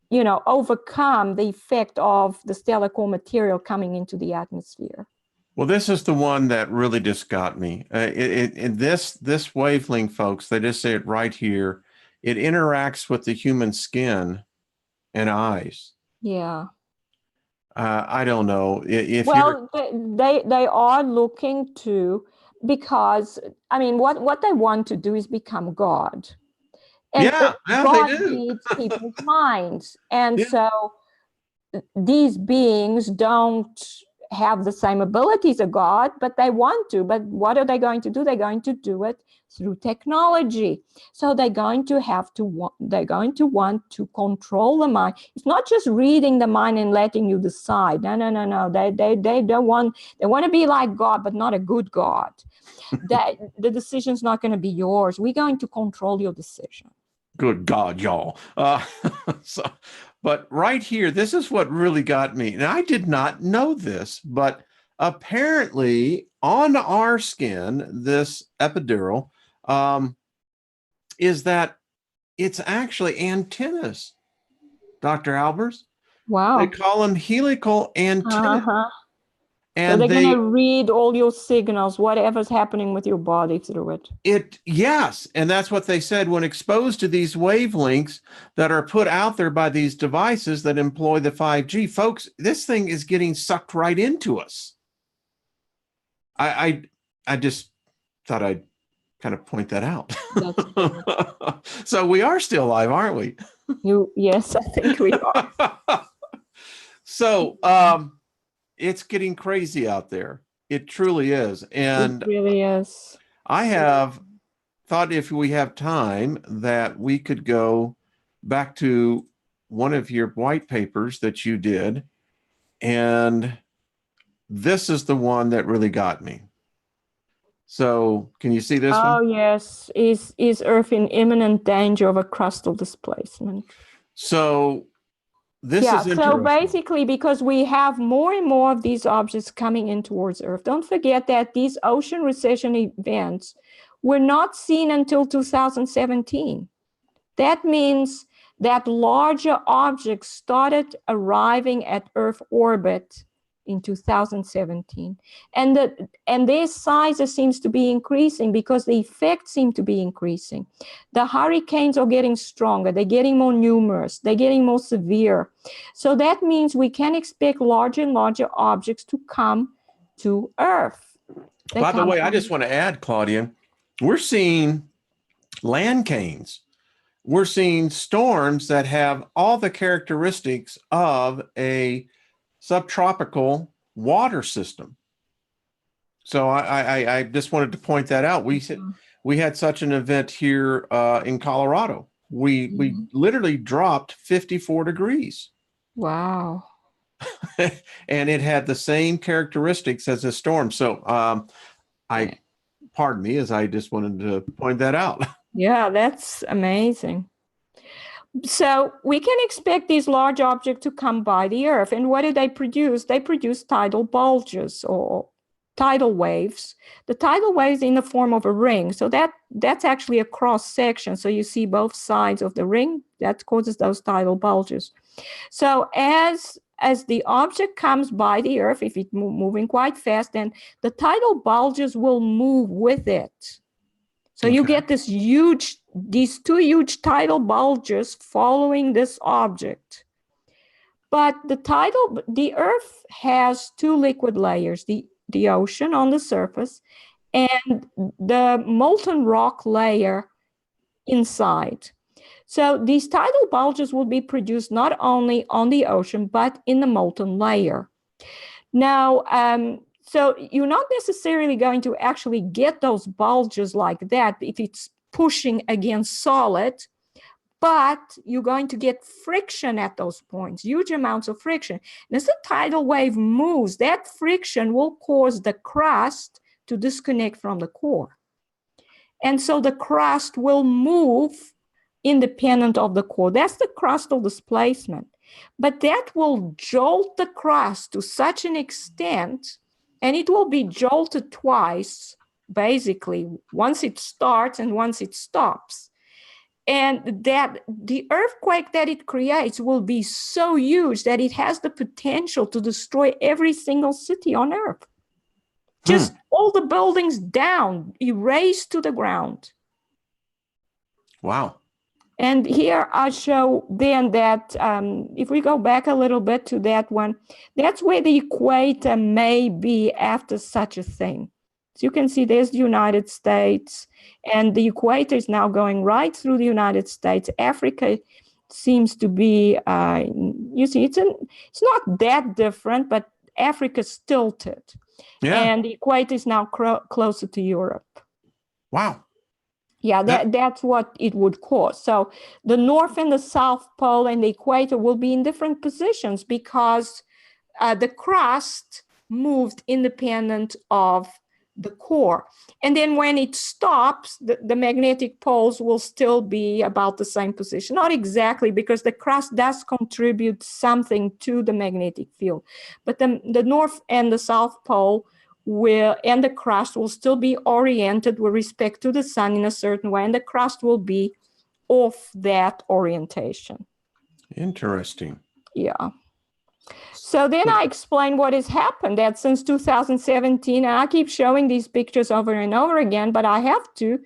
you know, overcome the effect of the stellar core material coming into the atmosphere. Well, this is the one that really just got me. This wavelength, folks, they just say it right here. It interacts with the human skin and eyes. Yeah. I don't know if they are looking to, because I mean what they want to do is become God, And Yeah, they God do. reads people's minds. And Yeah. so these beings don't have the same abilities as God, but they want to. But what are they going to do? They're going to do it through technology. So they're going to want to control the mind. It's not just reading the mind and letting you decide. No. They don't want, they want to be like God, but not a good God. That the decision's not going to be yours. We're going to control your decision. Good God, y'all. So, but right here, this is what really got me. And I did not know this, but apparently on our skin, this epidural is that it's actually antennas, Dr. Albers. Wow. They call them helical antennas. Uh-huh. So And they're going to read all your signals, whatever's happening with your body through it. Yes. And that's what they said when exposed to these wavelengths that are put out there by these devices that employ the 5G. Folks, this thing is getting sucked right into us. I just thought I'd kind of point that out. So we are still alive, aren't we? Yes, I think we are. So, it's getting crazy out there. It truly is. And it really is. I have thought if we have time that we could go back to one of your white papers that you did. And this is the one that really got me. So can you see this one? Oh, yes. Is Earth in imminent danger of a crustal displacement? So this is interesting. So basically, because we have more and more of these objects coming in towards Earth, don't forget that these ocean recession events were not seen until 2017. That means that larger objects started arriving at Earth orbit in 2017. And their size seems to be increasing because the effects seem to be increasing. The hurricanes are getting stronger. They're getting more numerous. They're getting more severe. So that means we can expect larger and larger objects to come to Earth. By the way, I just want to add, Claudia, we're seeing land canes. We're seeing storms that have all the characteristics of a subtropical water system. So I just wanted to point that out. We had such an event here in Colorado. We literally dropped 54 degrees. Wow. And it had the same characteristics as a storm. So pardon me, as I just wanted to point that out. Yeah, that's amazing. So we can expect these large objects to come by the Earth. And what do they produce? They produce tidal bulges or tidal waves. The tidal waves in the form of a ring. So that's actually a cross section. So you see both sides of the ring. That causes those tidal bulges. So as the object comes by the Earth, if it's moving quite fast, then the tidal bulges will move with it. So you get these two huge tidal bulges following this object. But the Earth has two liquid layers, the ocean on the surface and the molten rock layer inside. So these tidal bulges will be produced not only on the ocean, but in the molten layer. Now, so you're not necessarily going to actually get those bulges like that if it's pushing against solid, but you're going to get friction at those points, huge amounts of friction. And as the tidal wave moves, that friction will cause the crust to disconnect from the core. And so the crust will move independent of the core. That's the crustal displacement. But that will jolt the crust to such an extent, and it will be jolted twice, basically, once it starts and once it stops. And that the earthquake that it creates will be so huge that it has the potential to destroy every single city on Earth. Just all the buildings down, erased to the ground. Wow. And here I show then that if we go back a little bit to that one, that's where the equator may be after such a thing. So you can see there's the United States, and the equator is now going right through the United States. Africa seems to be, you see, it's not that different, but Africa's tilted. Yeah. And the equator is now closer to Europe. Wow. Yeah, that's what it would cause. So the North and the South Pole and the equator will be in different positions because the crust moved independent of the core. And then when it stops, the magnetic poles will still be about the same position. Not exactly, because the crust does contribute something to the magnetic field. But the North and the South Pole and the crust will still be oriented with respect to the sun in a certain way, and the crust will be off that orientation. Interesting. Yeah. So then I explained what has happened, that since 2017, and I keep showing these pictures over and over again, but I have to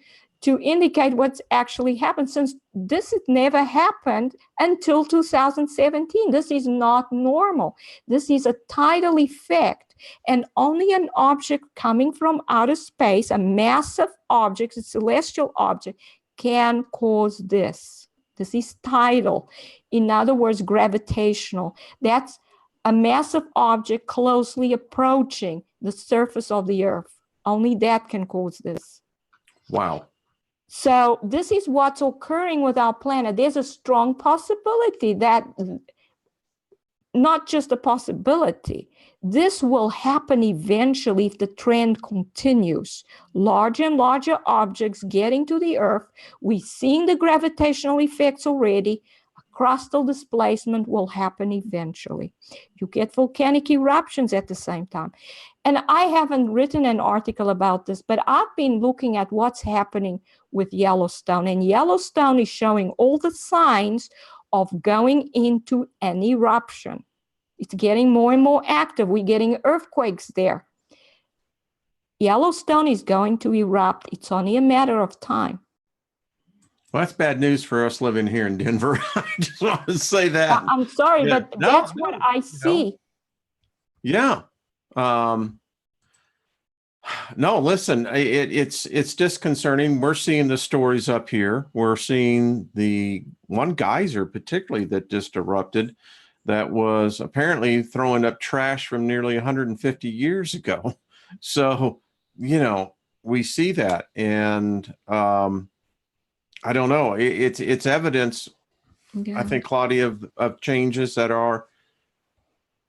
indicate what's actually happened, since this had never happened until 2017. This is not normal. This is a tidal effect, and only an object coming from outer space, a massive object, a celestial object, can cause this. This is tidal. In other words, gravitational. That's a massive object closely approaching the surface of the earth. Only that can cause this. Wow. So this is what's occurring with our planet. There's a strong possibility that, not just a possibility, this will happen eventually if the trend continues. Larger and larger objects getting to the earth. We're seeing the gravitational effects already. Crustal displacement will happen eventually. You get volcanic eruptions at the same time. And I haven't written an article about this, but I've been looking at what's happening with Yellowstone. And Yellowstone is showing all the signs of going into an eruption. It's getting more and more active. We're getting earthquakes there. Yellowstone is going to erupt. It's only a matter of time. Well, that's bad news for us living here in Denver. I just want to say that. I'm sorry, Yeah. but that's what I see. Yeah. No, listen, it's disconcerting. We're seeing the stories up here. We're seeing the one geyser particularly that just erupted that was apparently throwing up trash from nearly 150 years ago. So, we see that. And I don't know. It's evidence, Yeah. I think, Claudia, of changes that are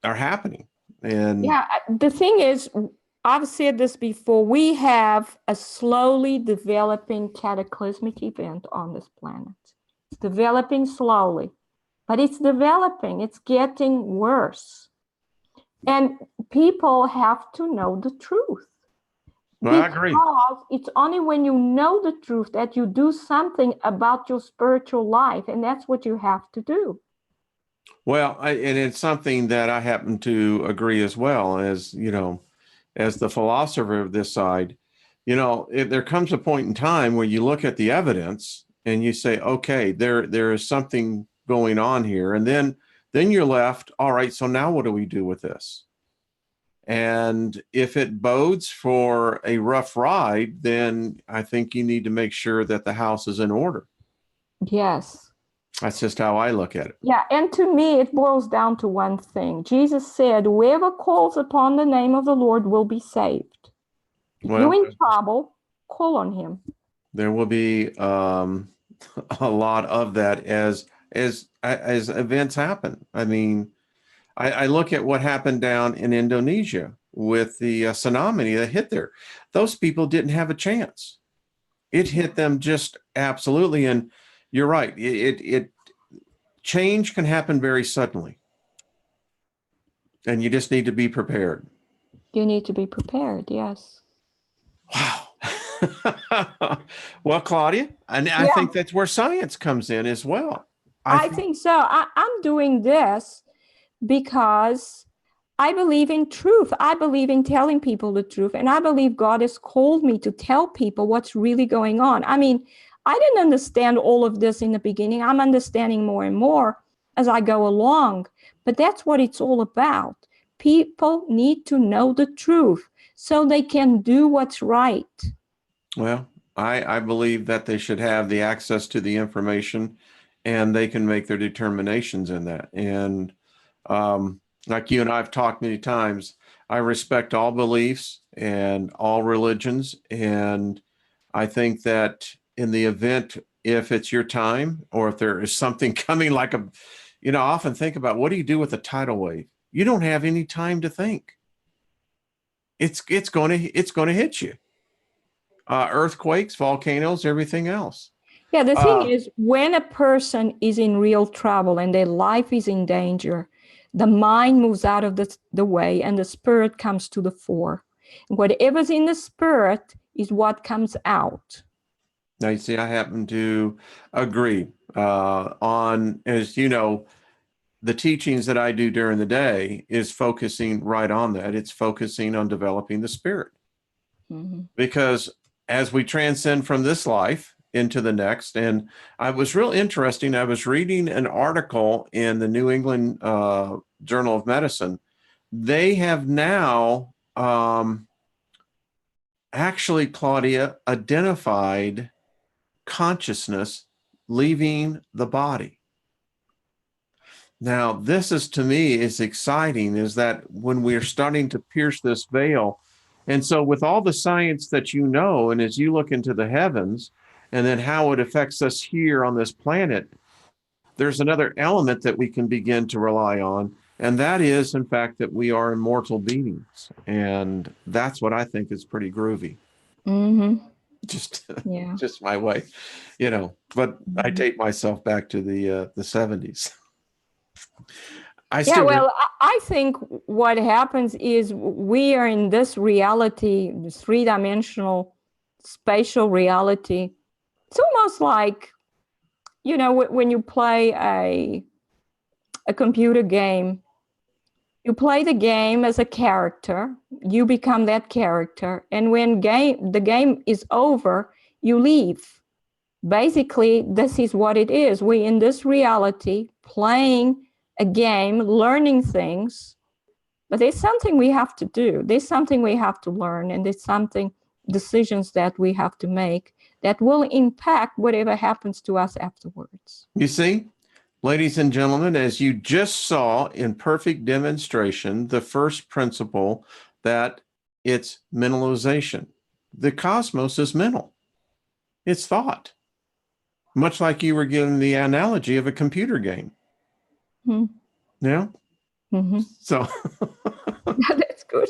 happening. And yeah, the thing is, I've said this before, we have a slowly developing cataclysmic event on this planet. It's developing slowly, but it's developing. It's getting worse. And people have to know the truth. Well, I agree. Because it's only when you know the truth that you do something about your spiritual life, and that's what you have to do. Well, and it's something that I happen to agree as well, as as the philosopher of this side. There comes a point in time where you look at the evidence and you say, okay, there is something going on here, and then you're left, all right, so now what do we do with this? And if it bodes for a rough ride, then I think you need to make sure that the house is in order. Yes. That's just how I look at it. Yeah, and to me, it boils down to one thing. Jesus said, whoever calls upon the name of the Lord will be saved. If you're in trouble, call on him. There will be a lot of that as events happen. I mean, I look at what happened down in Indonesia with the tsunami that hit there. Those people didn't have a chance. It hit them just absolutely. And you're right. It change can happen very suddenly. And you just need to be prepared. You need to be prepared, yes. Wow. Well, Claudia, and I think that's where science comes in as well. I think so. I'm doing this because I believe in truth. I believe in telling people the truth. And I believe God has called me to tell people what's really going on. I mean, I didn't understand all of this in the beginning. I'm understanding more and more as I go along. But that's what it's all about. people need to know the truth so they can do what's right. Well, I believe that they should have the access to the information and they can make their determinations in that. And like you and I have talked many times, I respect all beliefs and all religions. And I think that in the event, if it's your time or if there is something coming like a, I often think about, what do you do with a tidal wave? You don't have any time to think. It's going to hit you. Earthquakes, volcanoes, everything else. Yeah, the thing is, when a person is in real trouble and their life is in danger, the mind moves out of the way and the spirit comes to the fore. Whatever's in the spirit is what comes out. Now, you see, I happen to agree on, as you know, the teachings that I do during the day is focusing right on that. It's focusing on developing the spirit. Mm-hmm. Because as we transcend from this life into the next, and I was real interesting. I was reading an article in the New England Journal of Medicine. They have now actually, Claudia, identified consciousness leaving the body. Now, this is, to me, is exciting, is that when we're starting to pierce this veil, and so with all the science that you know, and as you look into the heavens, and then how it affects us here on this planet, there's another element that we can begin to rely on, and that is, in fact, that we are immortal beings. And that's what I think is pretty groovy. Mm-hmm. Just my way, but I date myself back to the 70s. I think what happens is we are in this reality, this three-dimensional spatial reality. It's almost like, when you play a computer game, you play the game as a character, you become that character, and when the game is over, you leave. Basically, this is what it is. We're in this reality, playing a game, learning things, but there's something we have to do. There's something we have to learn, and there's decisions that we have to make that will impact whatever happens to us afterwards. You see, ladies and gentlemen, as you just saw in perfect demonstration, the first principle that it's mentalization. The cosmos is mental. It's thought. Much like you were giving the analogy of a computer game. Mm-hmm. Yeah. Mm-hmm. So that's good.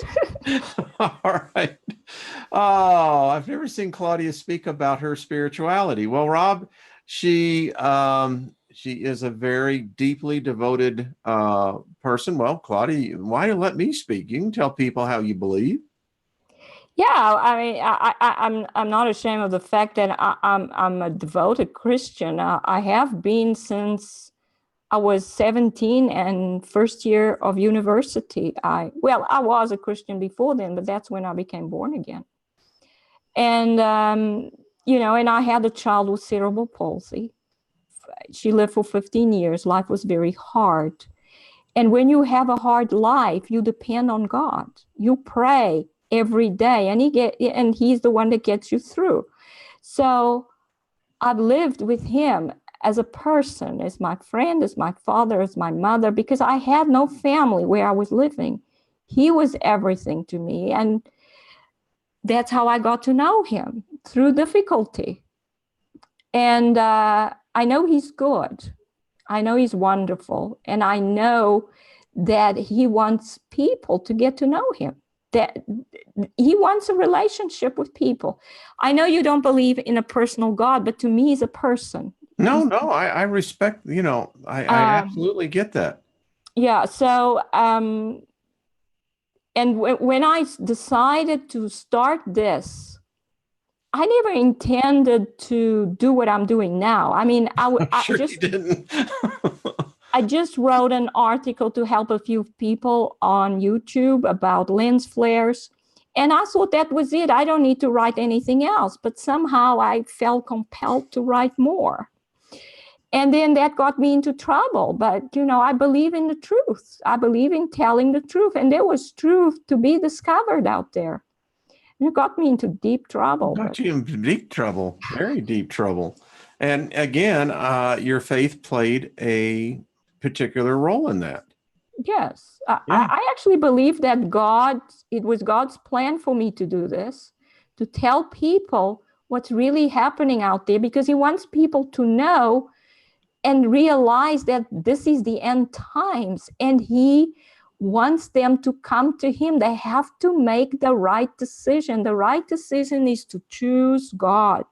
All right. Oh, I've never seen Claudia speak about her spirituality. Well, Rob, she is a very deeply devoted person. Well, Claudia, why don't you let me speak? You can tell people how you believe. Yeah, I mean, I'm not ashamed of the fact that I'm a devoted Christian. I have been since I was 17 and first year of university. I was a Christian before then, but that's when I became born again. And, and I had a child with cerebral palsy. She lived for 15 years. Life was very hard. And when you have a hard life, you depend on God. You pray every day, and he's the one that gets you through. So I've lived with him as a person, as my friend, as my father, as my mother, because I had no family where I was living. He was everything to me. And that's how I got to know him, through difficulty. And I know he's good. I know he's wonderful. And I know that he wants people to get to know him, that he wants a relationship with people. I know you don't believe in a personal God, but to me, he's a person. No, I respect, I absolutely get that. Yeah. So, and when I decided to start this, I never intended to do what I'm doing now. I mean, Sure you didn't. I just wrote an article to help a few people on YouTube about lens flares. And I thought that was it. I don't need to write anything else. But somehow I felt compelled to write more. And then that got me into trouble. But, I believe in the truth. I believe in telling the truth. And there was truth to be discovered out there. And it got me into deep trouble. Got you in deep trouble, very deep trouble. And again, your faith played a particular role in that. Yes. Yeah. I actually believe that it was God's plan for me to do this, to tell people what's really happening out there, because he wants people to know and realize that this is the end times, and he wants them to come to him. They have to make the right decision. The right decision is to choose God.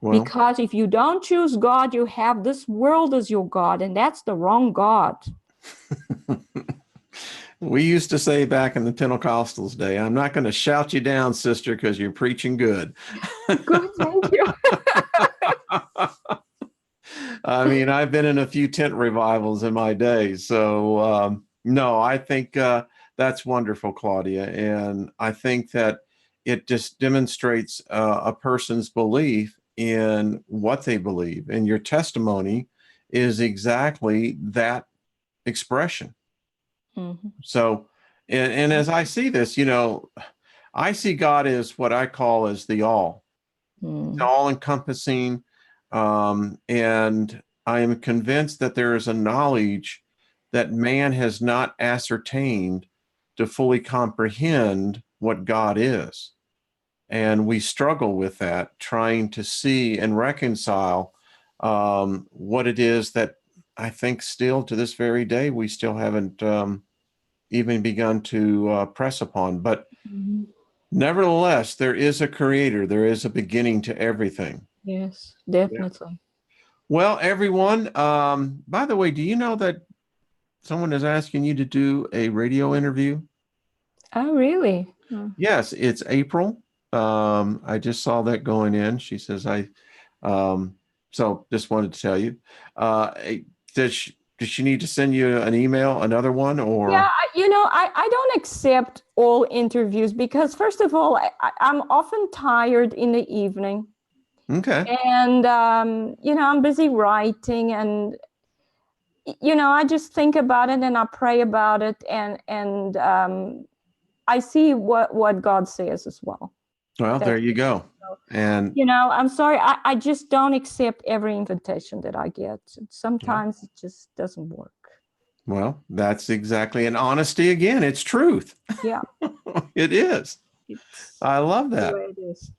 Well, because if you don't choose God, you have this world as your God, and that's the wrong God. We used to say back in the Pentecostals day, I'm not going to shout you down, sister, because you're preaching good. Good, thank you. I mean, I've been in a few tent revivals in my day. So, no, I think that's wonderful, Claudia. And I think that it just demonstrates a person's belief in what they believe. And your testimony is exactly that expression. Mm-hmm. So, and as I see this, I see God as what I call as the all, all encompassing. And I am convinced that there is a knowledge that man has not ascertained to fully comprehend what God is. And we struggle with that, trying to see and reconcile what it is that I think still to this very day, we still haven't even begun to press upon. But nevertheless, there is a creator. There is a beginning to everything. Yes, definitely. Yeah. Well, everyone, by the way, do you know that someone is asking you to do a radio interview? Oh, really? Yes, it's April. I just saw that going in. She says, so just wanted to tell you, does she need to send you an email, another one, or? Yeah, I don't accept all interviews because, first of all, I'm often tired in the evening. Okay. And, I'm busy writing, and, I just think about it and I pray about it, and I see what God says as well. Well, there you go. And I'm sorry, I just don't accept every invitation that I get. Sometimes it just doesn't work. Well, that's exactly, and honesty again, it's truth. Yeah. It is. I love that. The way it is.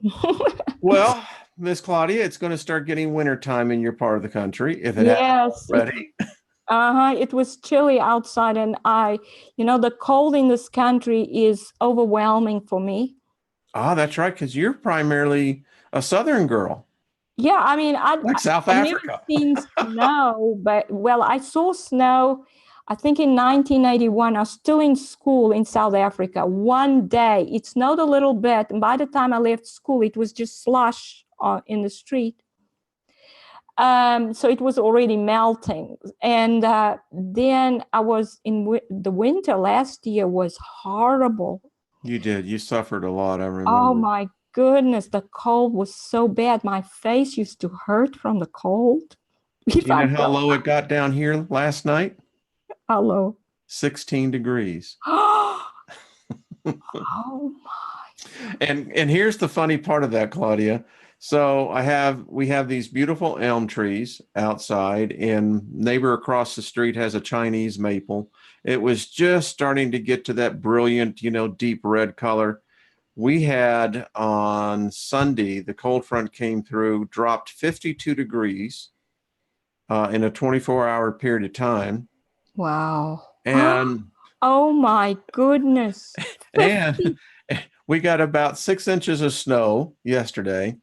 Well, Miss Claudia, it's going to start getting wintertime in your part of the country, if it hasn't already. It was chilly outside, and the cold in this country is overwhelming for me. Oh, that's right, because you're primarily a Southern girl. Yeah, I mean, like South Africa. I've never seen snow, but I saw snow. I think in 1981, I was still in school in South Africa. One day, it snowed a little bit, and by the time I left school, it was just slush in the street. So it was already melting. And then I was in the winter last year was horrible. You did. You suffered a lot, I remember. Oh, my goodness. The cold was so bad. My face used to hurt from the cold. You know how low it got down here last night? How low? 16 degrees. Oh, my. And here's the funny part of that, Claudia. So we have these beautiful elm trees outside, and neighbor across the street has a Chinese maple. It was just starting to get to that brilliant, deep red color. We had on Sunday, the cold front came through, dropped 52 degrees in a 24-hour period of time. Wow. And oh my goodness. And we got about 6 inches of snow yesterday.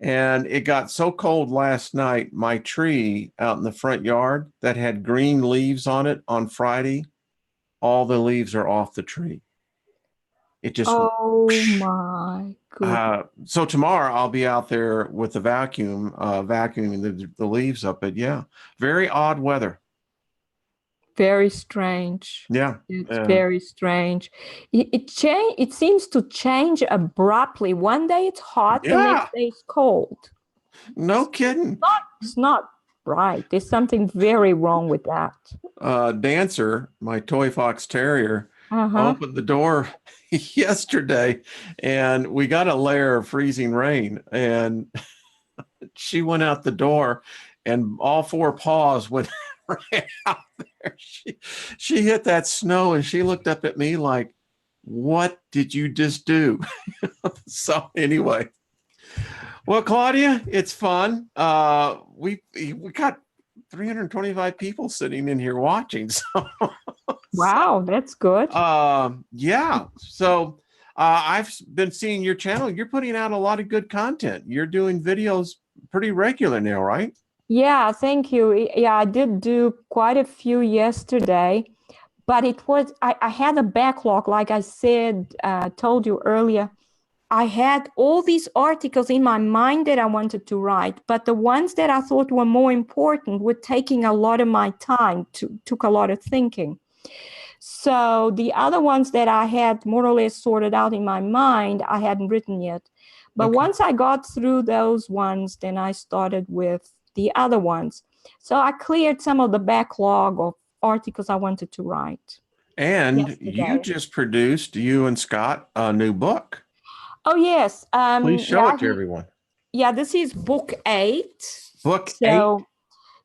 And it got so cold last night, my tree out in the front yard that had green leaves on it on Friday, all the leaves are off the tree. It just. Oh my goodness. So tomorrow I'll be out there with the vacuum, vacuuming the leaves up. But yeah, very odd weather. Very strange. Yeah. It's very strange. It seems to change abruptly. One day it's hot, the next day it's cold. No kidding. It's not Right. There's something very wrong with that. Dancer, my toy fox terrier, Uh-huh. opened the door yesterday, and we got a layer of freezing rain, and she went out the door, and all four paws went right out there. She hit that snow, and she looked up at me like, "What did you just do?" So anyway, well, Claudia, it's fun. We got 325 people sitting in here watching. Wow, that's good. Yeah. So I've been seeing your channel. You're putting out a lot of good content. You're doing videos pretty regular now, right? Yeah, thank you. Yeah, I did do quite a few yesterday, but I had a backlog, like I said, told you earlier. I had all these articles in my mind that I wanted to write, but the ones that I thought were more important were taking a lot of my time, took a lot of thinking. So the other ones that I had more or less sorted out in my mind, I hadn't written yet. But once I got through those ones, then I started with the other ones. So I cleared some of the backlog of articles I wanted to write. And you just produced, you and Scott, a new book. Oh, yes. Please show it to everyone. Yeah, this is book 8. Book 8?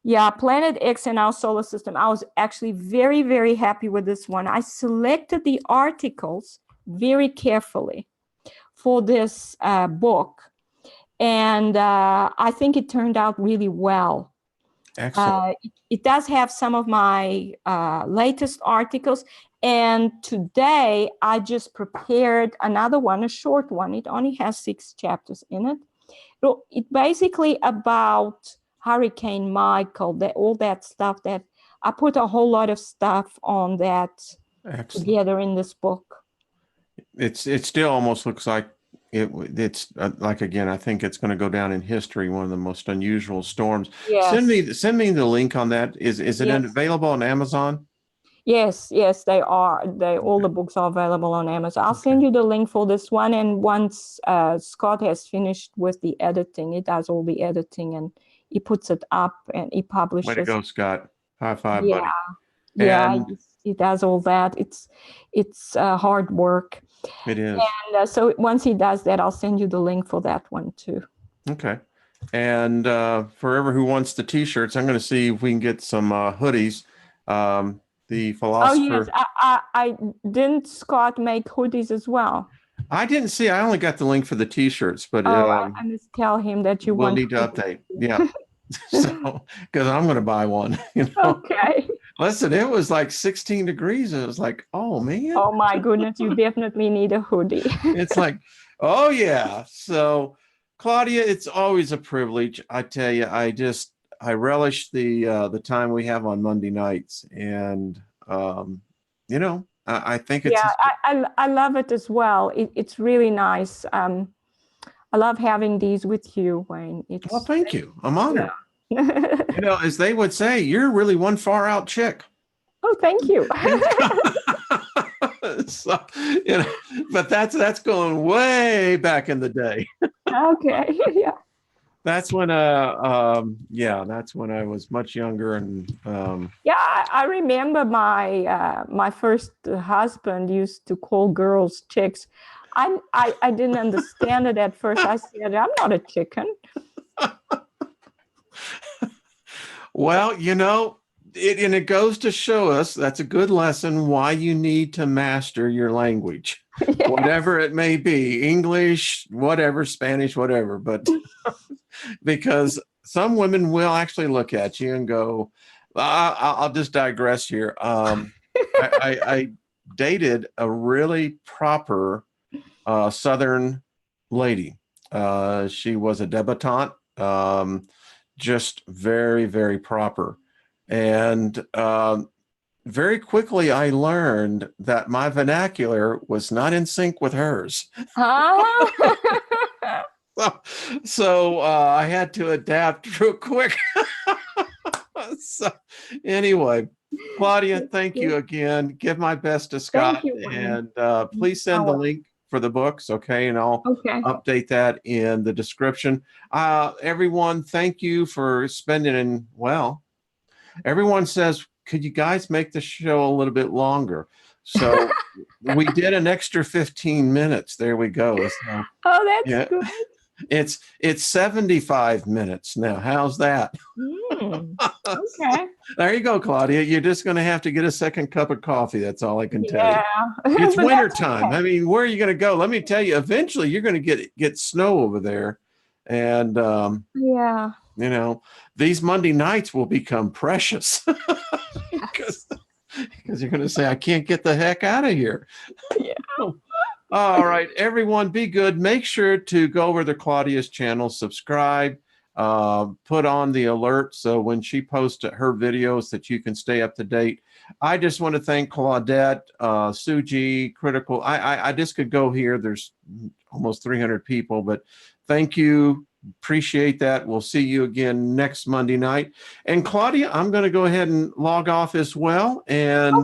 Yeah, Planet X in our solar system. I was actually very, very happy with this one. I selected the articles very carefully for this book. And I think it turned out really well. Excellent. It does have some of my latest articles. And today I just prepared another one, a short one. It only has 6 chapters in it. It's basically about Hurricane Michael, all that stuff that I put a whole lot of stuff on that together in this book. It still almost looks like it's like, again, I think it's going to go down in history, one of the most unusual storms. Yes. Send me the link on that. Is it available on Amazon? Yes, they are. All the books are available on Amazon. I'll send you the link for this one. And once Scott has finished with the editing, he does all the editing and he puts it up and he publishes. Way to go, Scott. High five, buddy. Yeah, he does all that. It's hard work. It is. And so once he does that, I'll send you the link for that one too. Okay. And for everyone who wants the t-shirts, I'm going to see if we can get some hoodies. The philosopher. Oh, yes. I didn't Scott make hoodies as well? I didn't see. I only got the link for the t-shirts, but I must tell him that you we'll need to update. Yeah. So, because I'm going to buy one. Okay. Listen, it was like 16 degrees. And it was like, oh, man. Oh, my goodness. You definitely need a hoodie. It's like, oh, yeah. So, Claudia, it's always a privilege. I tell you, I relish the time we have on Monday nights. And, I think it's... Yeah, I love it as well. It's really nice. I love having these with you, Wayne. Well, thank you. I'm honored. Yeah. As they would say, you're really one far out chick. Oh, thank you. So, but that's going way back in the day. Okay. Yeah. That's when that's when I was much younger. And I remember my first husband used to call girls chicks. I didn't understand it at first. I said, I'm not a chicken. Well, it goes to show us that's a good lesson why you need to master your language, yes. Whatever it may be, English, whatever, Spanish, whatever. But because some women will actually look at you and go, I'll just digress here. I dated a really proper Southern lady. She was a debutante, just very, very proper. And very quickly, I learned that my vernacular was not in sync with hers. So I had to adapt real quick. So anyway, Claudia, thank you again. Give my best to Scott. And please send the link for the books, okay? And I'll update that in the description. Everyone, thank you for spending, well, everyone says, could you guys make the show a little bit longer? So we did an extra 15 minutes. There we go. So, that's good. It's 75 minutes now. How's that? Okay. There you go, Claudia. You're just going to have to get a second cup of coffee. That's all I can tell you. Yeah. It's winter time. I mean, where are you going to go? Let me tell you, eventually you're going to get snow over there. And, yeah, you know, these Monday nights will become precious because you're going to say, I can't get the heck out of here. Yeah. All right, everyone, be good. Make sure to go over to Claudia's channel, subscribe, put on the alert so when she posts her videos that you can stay up to date. I just want to thank Claudette, Suji, Critical. I just could go here. There's almost 300 people, but thank you. Appreciate that. We'll see you again next Monday night. And Claudia, I'm going to go ahead and log off as well. And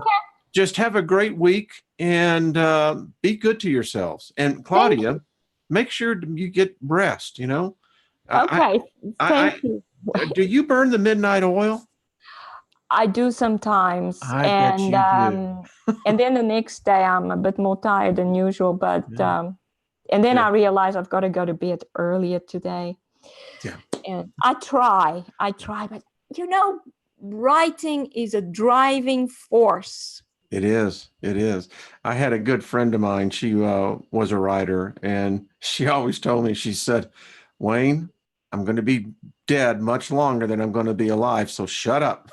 just have a great week and be good to yourselves. And Claudia, make sure you get rest, you know. Okay. Thank you. Do you burn the midnight oil? I do sometimes. I bet you do. And then the next day I'm a bit more tired than usual, but and then I realize I've got to go to bed earlier today. Yeah. And I try, but you know, writing is a driving force. It is. It is. I had a good friend of mine. She was a writer, and she always told me, she said, Wayne, I'm going to be dead much longer than I'm going to be alive. So shut up.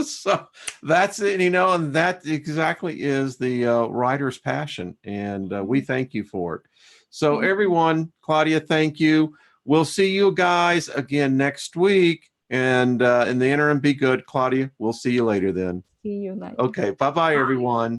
So that's it, you know, and that exactly is the writer's passion. And we thank you for it. So everyone, Claudia, thank you. We'll see you guys again next week. And in the interim, be good. Claudia, we'll see you later then. See you later. Okay. Bye-bye, everyone.